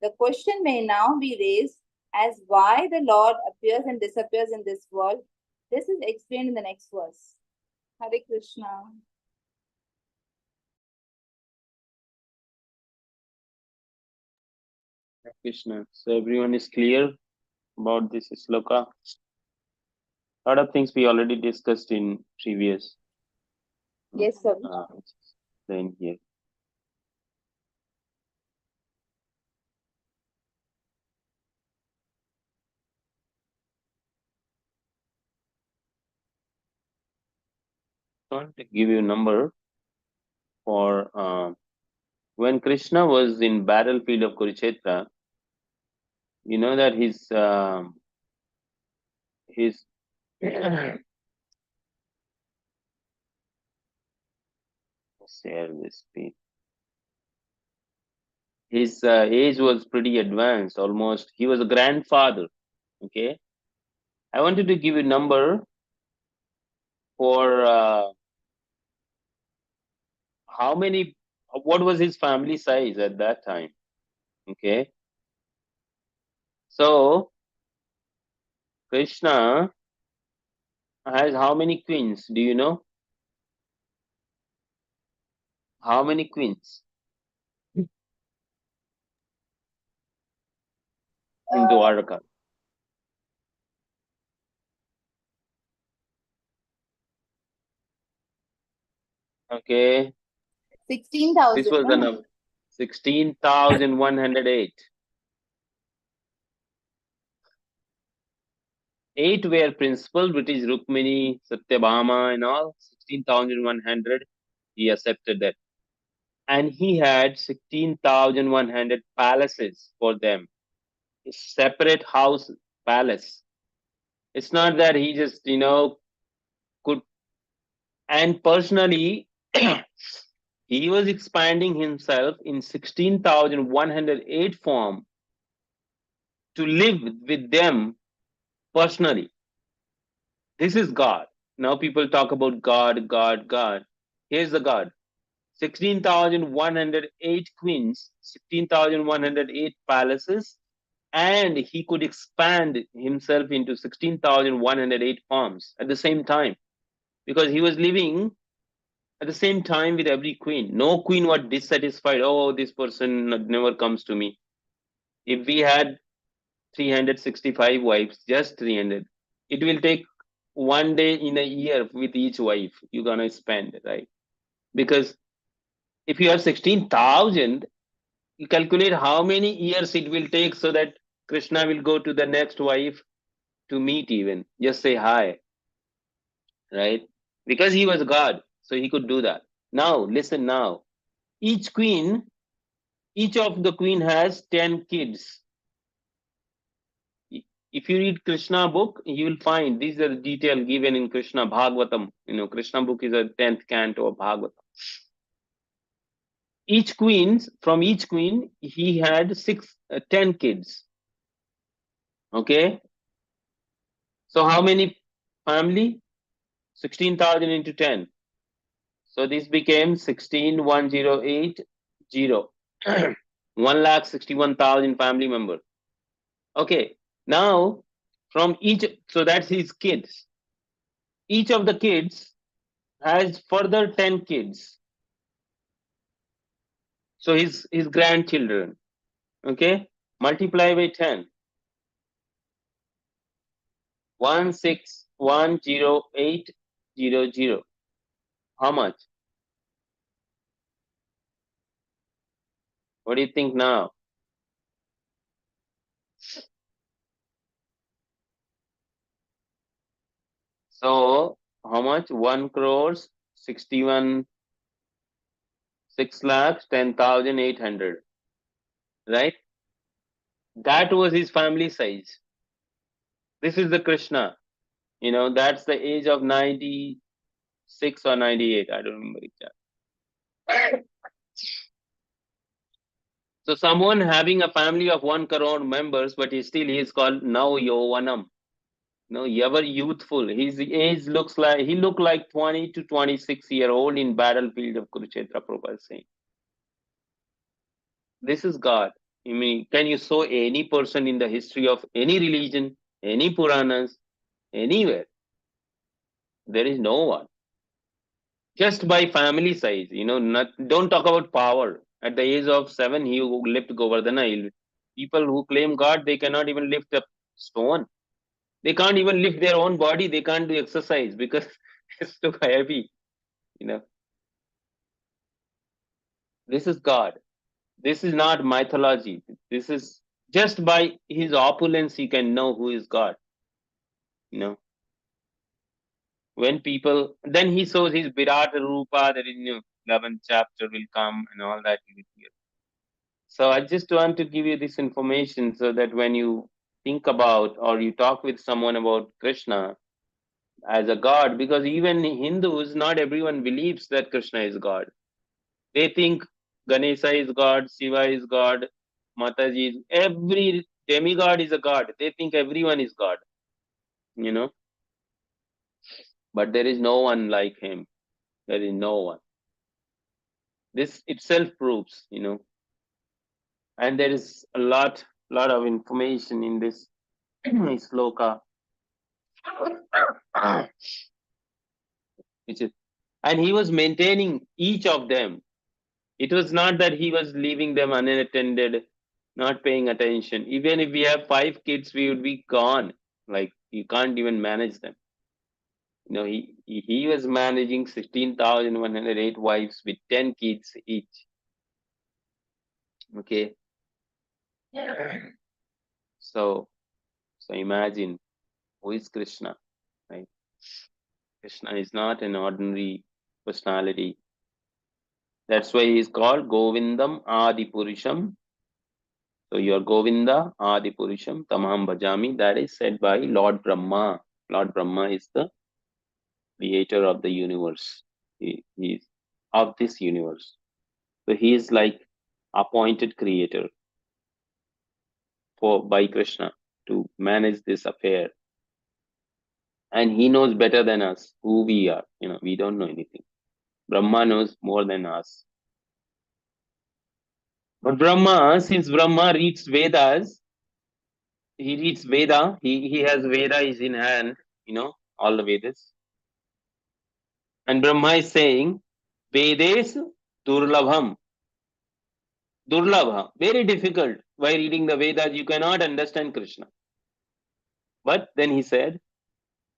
The question may now be raised as why the Lord appears and disappears in this world. This is explained in the next verse. Hare Krishna. Krishna. So everyone is clear about this sloka. A lot of things we already discussed in previous. Yes, sir. Then here. I want to give you a number for when Krishna was in battlefield of Kurukshetra, you know that his share this speed. His age was pretty advanced, almost. He was a grandfather. Okay, I wanted to give you a number for how many. What was his family size at that time? Okay, so Krishna has how many queens? Do you know how many queens in Dwarka? Okay, this 16,000, was no? enough. 16,108. 8 were principal, which is Rukmini, Satyabhama, and all. 16,100. He accepted that. And he had 16,100 palaces for them. A separate house palace. It's not that he just, could. And personally, he was expanding himself in 16,108 form to live with them personally. This is God. Now people talk about God, God, God. Here's the God. 16,108 queens, 16,108 palaces, and he could expand himself into 16,108 farms at the same time because he was living at the same time with every queen. No queen was dissatisfied. Oh, this person never comes to me. If we had 365 wives, just 300, it will take one day in a year with each wife you're gonna spend, right? Because if you have 16,000, you calculate how many years it will take so that Krishna will go to the next wife to meet, even just say hi, right? Because he was God, so he could do that. Now listen, now each queen, each of the queen has 10 kids. If you read Krishna book, you will find these are the detail given in Krishna Bhagavatam. Krishna book is a 10th canto of Bhagavatam. From each queen, he had 10 kids. Okay, so how many family? 16,000 into 10. So this became 16,108 0. 1,61,000 family member. Okay, now from each, so that's his kids. Each of the kids has further 10 kids. So his grandchildren. Okay, multiply by 10. 1610800. How much? What do you think now? So how much? 1 crores 61 6 lakhs 10,800. Right? That was his family size. This is the Krishna. That's the age of 96 or 98. I don't remember exactly. So someone having a family of 1 crore members, but he is called now Yovanam. No, ever youthful. His age he looked like 20 to 26-year old in battlefield of Kurukshetra, Prabhupada is saying. This is God. I mean, can you show any person in the history of any religion, any Puranas, anywhere? There is no one. Just by family size, don't talk about power. At the age of 7, he lifted Govardhana hill. People who claim God, they cannot even lift a stone. They can't even lift their own body. They can't do exercise because it's too heavy. This is God. This is not mythology. This is just by his opulence, you can know who is God. When people, then he shows his Virat Rupa, that is, 11th chapter will come and all that you will hear. So I just want to give you this information so that when you think about or you talk with someone about Krishna as a god, because even Hindus, not everyone believes that Krishna is God. They think Ganesha is God, Shiva is God, Mataji is, every demigod is a god. They think everyone is God, you know, but there is no one like him. There is no one. This itself proves, and there is a lot of information in this sloka, which is, and he was maintaining each of them. It was not that he was leaving them unattended, not paying attention. Even if we have 5 kids, we would be gone. Like you can't even manage them. He was managing 16,108 wives with 10 kids each. Okay. So imagine who is Krishna, right? Krishna is not an ordinary personality. That's why he is called Govindam Adi Purusham. So your Govinda Adi Purusham Tamaham Bhajami. That is said by Lord Brahma. Lord Brahma is the creator of the universe. He is of this universe. So he is like appointed creator by Krishna to manage this affair. And he knows better than us who we are. We don't know anything. Brahma knows more than us. But Brahma, since Brahma reads Vedas, he reads Veda, he has Veda is in hand, all the Vedas. And Brahma is saying, Vedes Durlabham. Durlabha, very difficult. By reading the Vedas, you cannot understand Krishna. But then he said,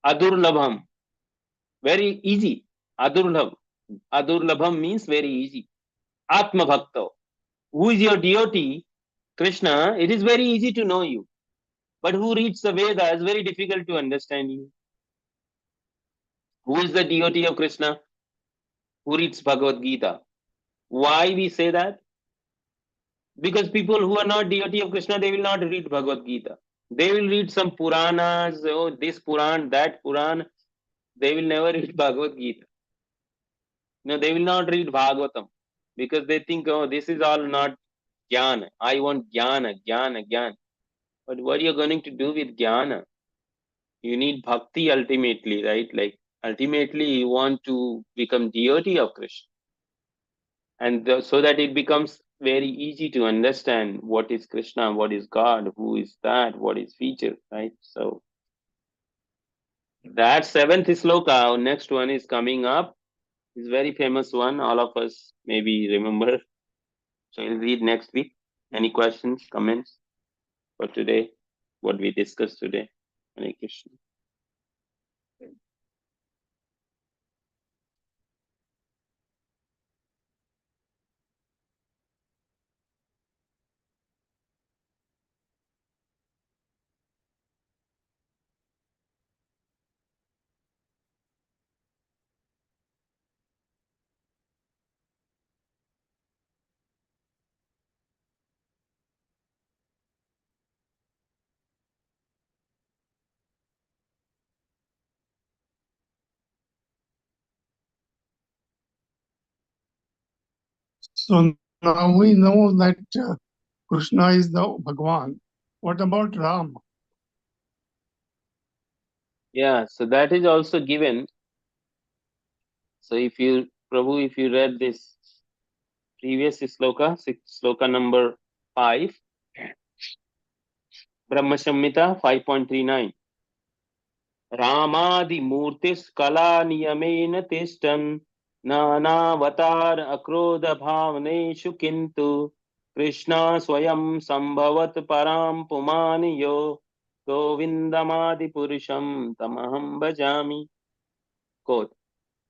Adurlabham, very easy. Adurlabh. Adurlabham means very easy. Atma Bhakta. Who is your devotee? Krishna, it is very easy to know you. But who reads the Vedas, very difficult to understand you. Who is the devotee of Krishna? Who reads Bhagavad Gita? Why we say that? Because people who are not devotee of Krishna, they will not read Bhagavad Gita. They will read some Puranas, this Puran, that Puran. They will never read Bhagavad Gita. No, they will not read Bhagavatam because they think, this is all not Jnana. I want Jnana, Jnana, Jnana. But what are you going to do with Jnana? You need Bhakti ultimately, right? Like ultimately you want to become devotee of Krishna. And so that it becomes very easy to understand what is Krishna, what is God, who is that, what is feature, right? So that 7th sloka, next one is coming up. It's very famous one. All of us maybe remember. So I'll read next week. Any questions, comments for today? What we discussed today? Hare Krishna. So now we know that Krishna is the Bhagwan. What about Ram? Yeah, so that is also given. So if you, Prabhu, if you read this previous sloka, sloka number 5, Brahma Samhita 5.39. Ramadi Murtis Kala Niyamen Tishtan Nanavatar Akrodha Bhavneshu Kintu Krishna Swayam Sambhavat Param Pumaniyo Govindamadi Purusham Tamaham Bhajami. Quote,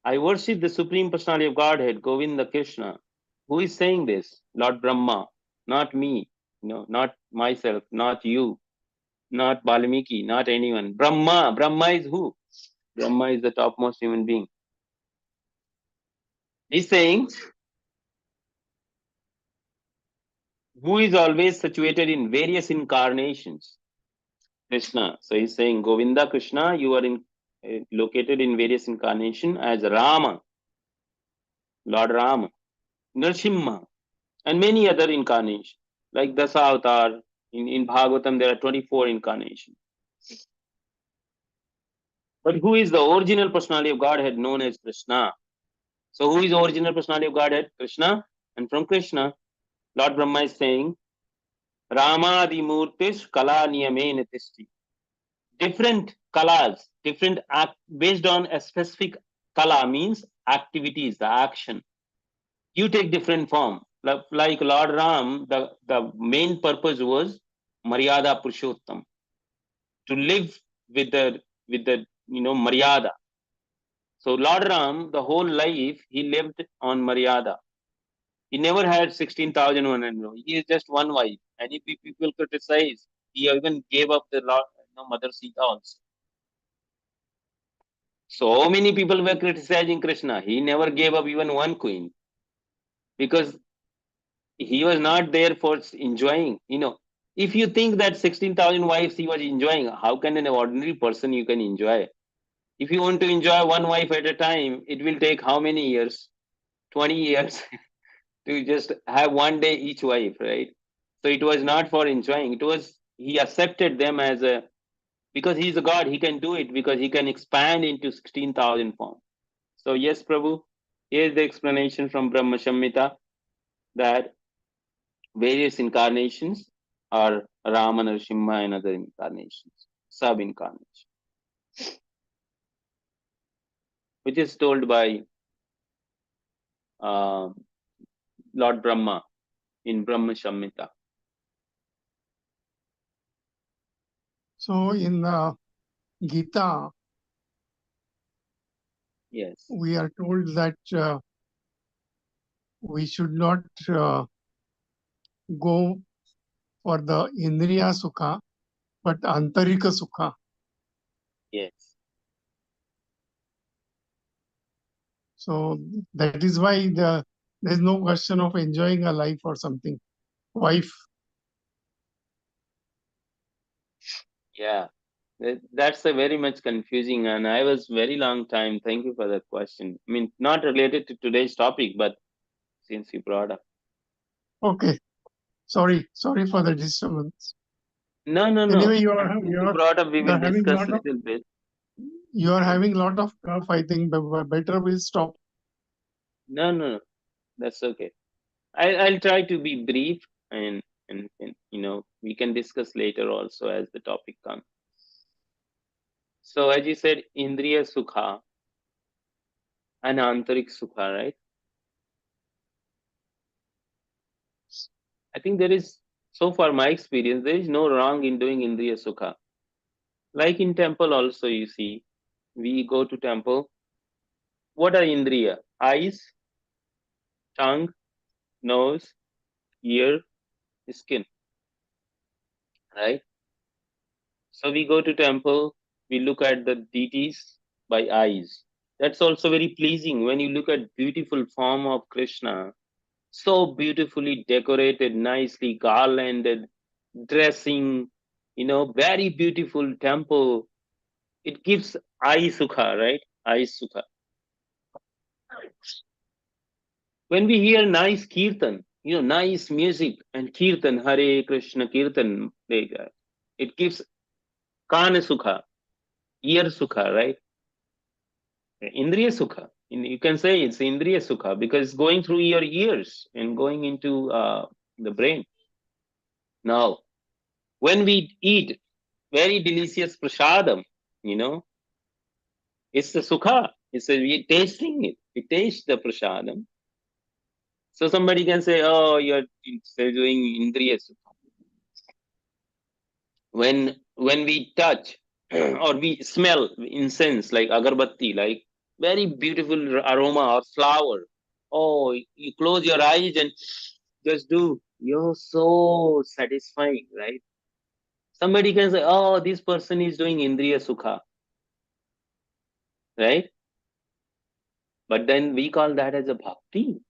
I worship the Supreme Personality of Godhead, Govinda Krishna. Who is saying this? Lord Brahma, not me, not myself, not you, not Balmiki, not anyone. Brahma. Brahma is who? Brahma is the topmost human being. He's saying, who is always situated in various incarnations? Krishna. So he's saying, Govinda Krishna, you are located in various incarnation as Rama, Lord Rama, Nrsimha, and many other incarnations, like Dasa Avatar. In Bhagavatam, there are 24 incarnations. But who is the original personality of Godhead known as Krishna? So who is the original personality of Godhead? Krishna. And from Krishna, Lord Brahma is saying, Ramadi Murtish Kala Niyamena Tisti. Different kalas, different act based on a specific kala means activities, the action. You take different form. Like Lord Ram, the main purpose was Maryada Purushottam, to live with the Maryada. So Lord Ram, the whole life he lived on Maryada. He never had 16,000 women. He is just one wife. And if people criticize, he even gave up the Lord, Mother Sita also. So many people were criticizing Krishna. He never gave up even one queen because he was not there for enjoying. If you think that 16,000 wives he was enjoying, how can an ordinary person you can enjoy? If you want to enjoy one wife at a time, it will take how many years? 20 years to just have one day each wife, right? So it was not for enjoying. It was, he accepted them as a, because he's a God, he can do it because he can expand into 16,000 forms. So yes, Prabhu, here's the explanation from Brahma Samhita that various incarnations are Rama, Nrsimha and other incarnations, sub-incarnations, which is told by Lord Brahma in Brahma Samhita. So in Gita, Yes. we are told that we should not go for the Indriya Sukha, but Antarika Sukha. Yes. So that is why there's no question of enjoying a life or something. Wife. Yeah. That's a very much confusing, and I was very long time. Thank you for that question. I mean, not related to today's topic, but since you brought up. Okay. Sorry for the disturbance. No. Anyway, Since you brought up, we will discuss a little bit. you are having lot of cough. I think better we'll stop. No. That's okay. I'll try to be brief and we can discuss later also as the topic comes. So as you said, Indriya Sukha and Antarik Sukha, right? I think there is, so far my experience, there is no wrong in doing Indriya Sukha. Like in temple also, you see, we go to temple. What are Indriya? Eyes, tongue, nose, ear, skin, right? So we go to temple, we look at the deities by eyes. That's also very pleasing when you look at beautiful form of Krishna, so beautifully decorated, nicely garlanded, dressing, very beautiful temple. It gives eye sukha, right? Eye sukha. When we hear nice kirtan, nice music and kirtan, Hare Krishna kirtan, it gives kana sukha, ear sukha, right? Indriya sukha. You can say it's Indriya sukha because it's going through your ears and going into the brain. Now, when we eat very delicious prasadam, it's the sukha. We tasting it. We taste the prasadam. So somebody can say, oh, you're doing Indriya sukha. When we touch or we smell incense like agarbatti, like very beautiful aroma or flower, oh, you close your eyes and just do, you're so satisfying, right? Somebody can say, oh, this person is doing Indriya Sukha, right? But then we call that as a bhakti.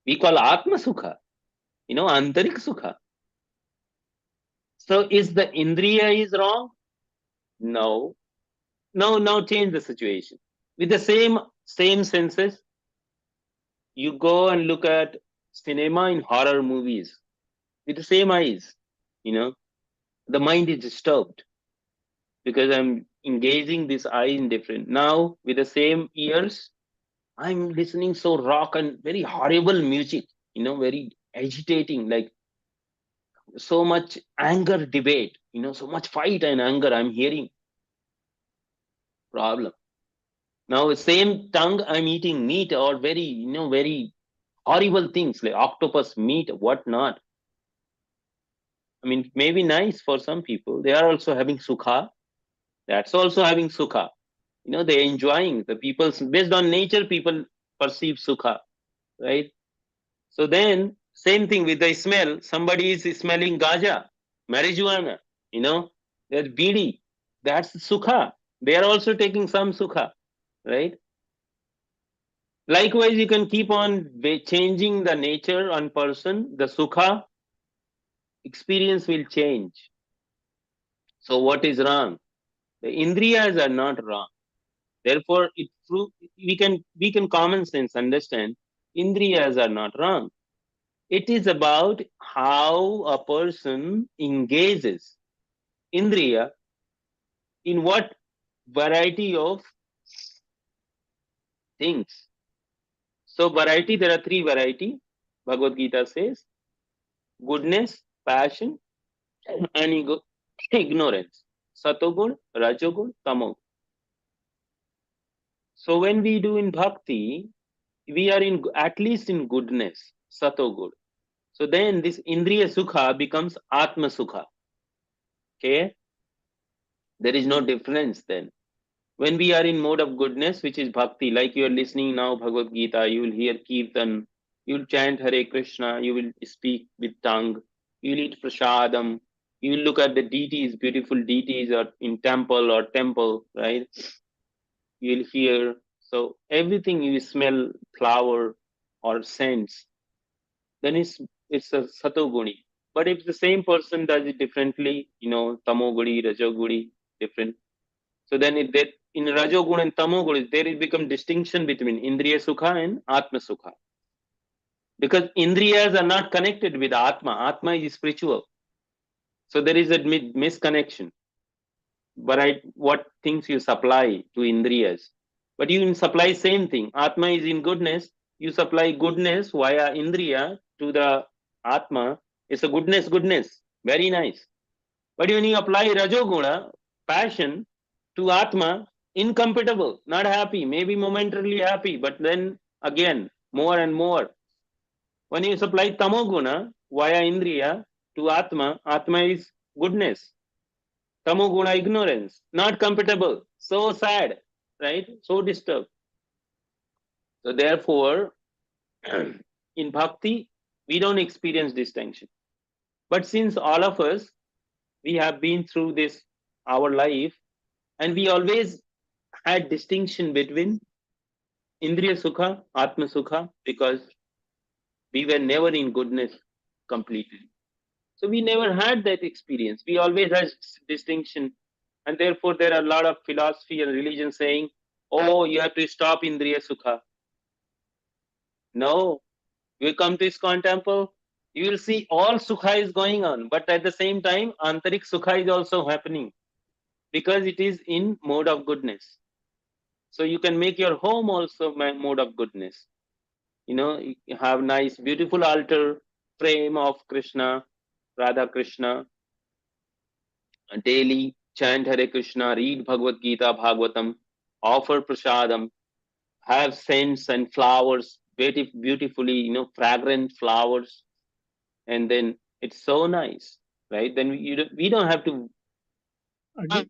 We call Atma Sukha, Antarik Sukha. So is the Indriya is wrong? No. No, now change the situation. With the same senses, you go and look at cinema in horror movies with the same eyes, the mind is disturbed because I'm engaging this eye in different. Now with the same ears, I'm listening so rock and very horrible music, very agitating, like so much anger debate, so much fight and anger I'm hearing. Problem. Now same tongue, I'm eating meat or very horrible things like octopus meat, whatnot. I mean, maybe nice for some people. They are also having sukha. That's also having sukha. They're enjoying the people based on nature. People perceive sukha, right? So then, same thing with the smell. Somebody is smelling gaja, marijuana. That's bidi. That's sukha. They are also taking some sukha, right? Likewise, you can keep on changing the nature on person. The sukha experience will change. So what is wrong? The indriyas are not wrong. Therefore, we can common sense understand indriyas are not wrong. It is about how a person engages indriya in what variety of things. So variety, there are three variety. Bhagavad Gita says goodness, passion, and ignorance. Satogun, Rajogun, Tamogun. So when we do in bhakti, we are in at least in goodness, Satogud. So then this Indriya Sukha becomes Atma Sukha. Okay? There is no difference then. When we are in mode of goodness, which is bhakti, like you are listening now Bhagavad Gita, you will hear Kirtan, you will chant Hare Krishna, you will speak with tongue, you will eat prasadam, you will look at the deities, beautiful deities or in temple, right? You will hear. So everything you smell flower or scents, then it's a satoguni. But if the same person does it differently, tamoguri, rajoguri, different. So then in rajoguna and tamoguri, there is become distinction between indriya sukha and atma sukha. Because indriyas are not connected with atma. Atma is spiritual. So there is a misconnection. But what things you supply to indriyas. But you supply same thing. Atma is in goodness. You supply goodness via indriya to the Atma. It's a goodness. Very nice. But when you apply Rajoguna, passion, to Atma, incompatible, not happy, maybe momentarily happy, but then again, more and more. When you supply Tamoguna via Indriya to Atma, Atma is goodness. Tamoguna, ignorance, not compatible. So sad, right? So disturbed. So therefore, in bhakti, we don't experience distinction. But since all of us, we have been through this, our life, and we always had distinction between Indriya Sukha, Atma Sukha, because we were never in goodness completely. So we never had that experience. We always had distinction. And therefore, there are a lot of philosophy and religion saying, oh, you have to stop Indriya Sukha. No, you come to ISKCON temple, you will see all Sukha is going on. But at the same time, Antarik Sukha is also happening because it is in mode of goodness. So you can make your home also mode of goodness. You have nice, beautiful altar frame of Krishna, Radha Krishna. Daily chant Hare Krishna, read Bhagavad Gita, Bhagavatam, offer prasadam, have scents and flowers, beautifully, fragrant flowers, and then it's so nice, right? Then we don't have to.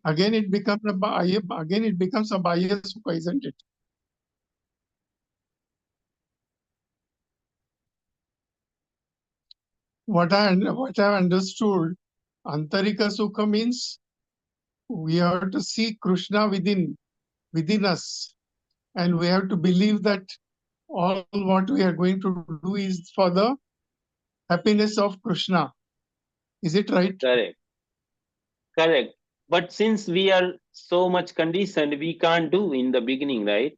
Again, it becomes a Bahya Sukha, isn't it? What I've understood, Antarika Sukha means we have to see Krishna within us, and we have to believe that all what we are going to do is for the happiness of Krishna. Is it right? Correct. Correct. But since we are so much conditioned, we can't do in the beginning, right?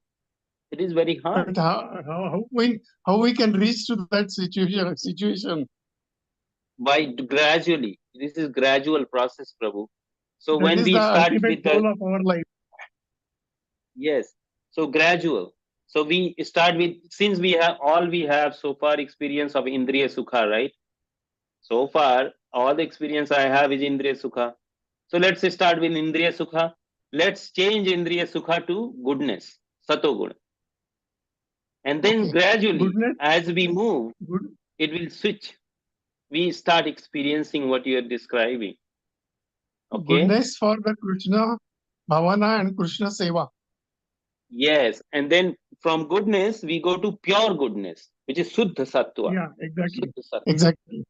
It is very hard. But how we can reach to that situation? By gradually. This is gradual process, Prabhu. So That when is we the start ultimate with the goal of our life. yes, so gradual. So we start with since we have so far experience of Indriya Sukha, right? So far, all the experience I have is Indriya Sukha. So let's start with Indriya Sukha. Let's change Indriya Sukha to goodness, Satoguna. And then Okay. gradually, Goodness, as we move, good, it will switch. We start experiencing what you are describing. Okay? goodness for the Krishna Bhavana and Krishna Seva. Yes. And then from goodness, we go to pure goodness, which is Suddha Sattva. Yeah, exactly. Suddha Sattva. Exactly.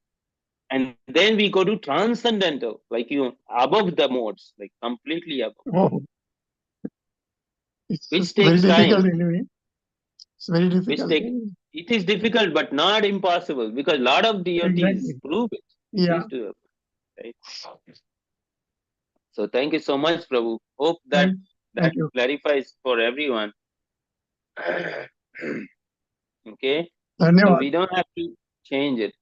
And then we go to transcendental, like above the modes, like completely above, Oh, it's which very takes difficult time. anyway. It's very Which difficult. take it is difficult, but not impossible because a lot of devotees Exactly. prove it. It Yeah. is doable, right? So thank you so much, Prabhu. Hope that Thank you. clarifies for everyone. Okay, so Dhanyavad. we don't have to change it.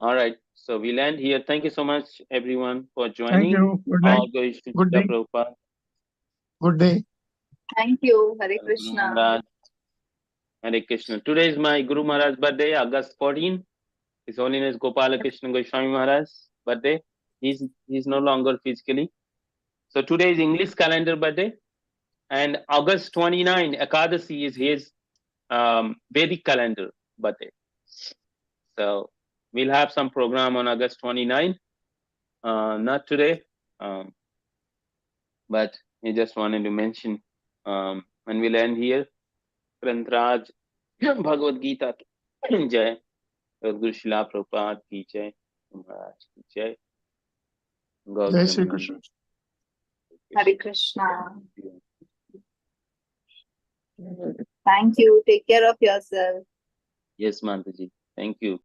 All right, so we'll end here. Thank you so much, everyone, for Thank joining. you. Good night. All goes to Good Srila day. Prabhupada, Good day. Thank you. Hare Guru Krishna. Maharaj, Hare Krishna. Today is my Guru Maharaj's birthday, August 14. His Holiness Gopala Krishna Goswami Maharaj's birthday. He's no longer physically. So today is English calendar birthday, and August 29, Ekadasi is his Vedic calendar birthday. So we'll have some program on August 29. Not today, but I just wanted to mention. And we'll end here. Grantraj Bhagavad Gita ki Jai. Guru Shila Prabhupada ki Jai. Maharaj ki Jai. Gaur Jai Shri Premanand. Krishna. Hare Krishna. Thank you. Take care of yourself. Yes, Mantaji. Thank you.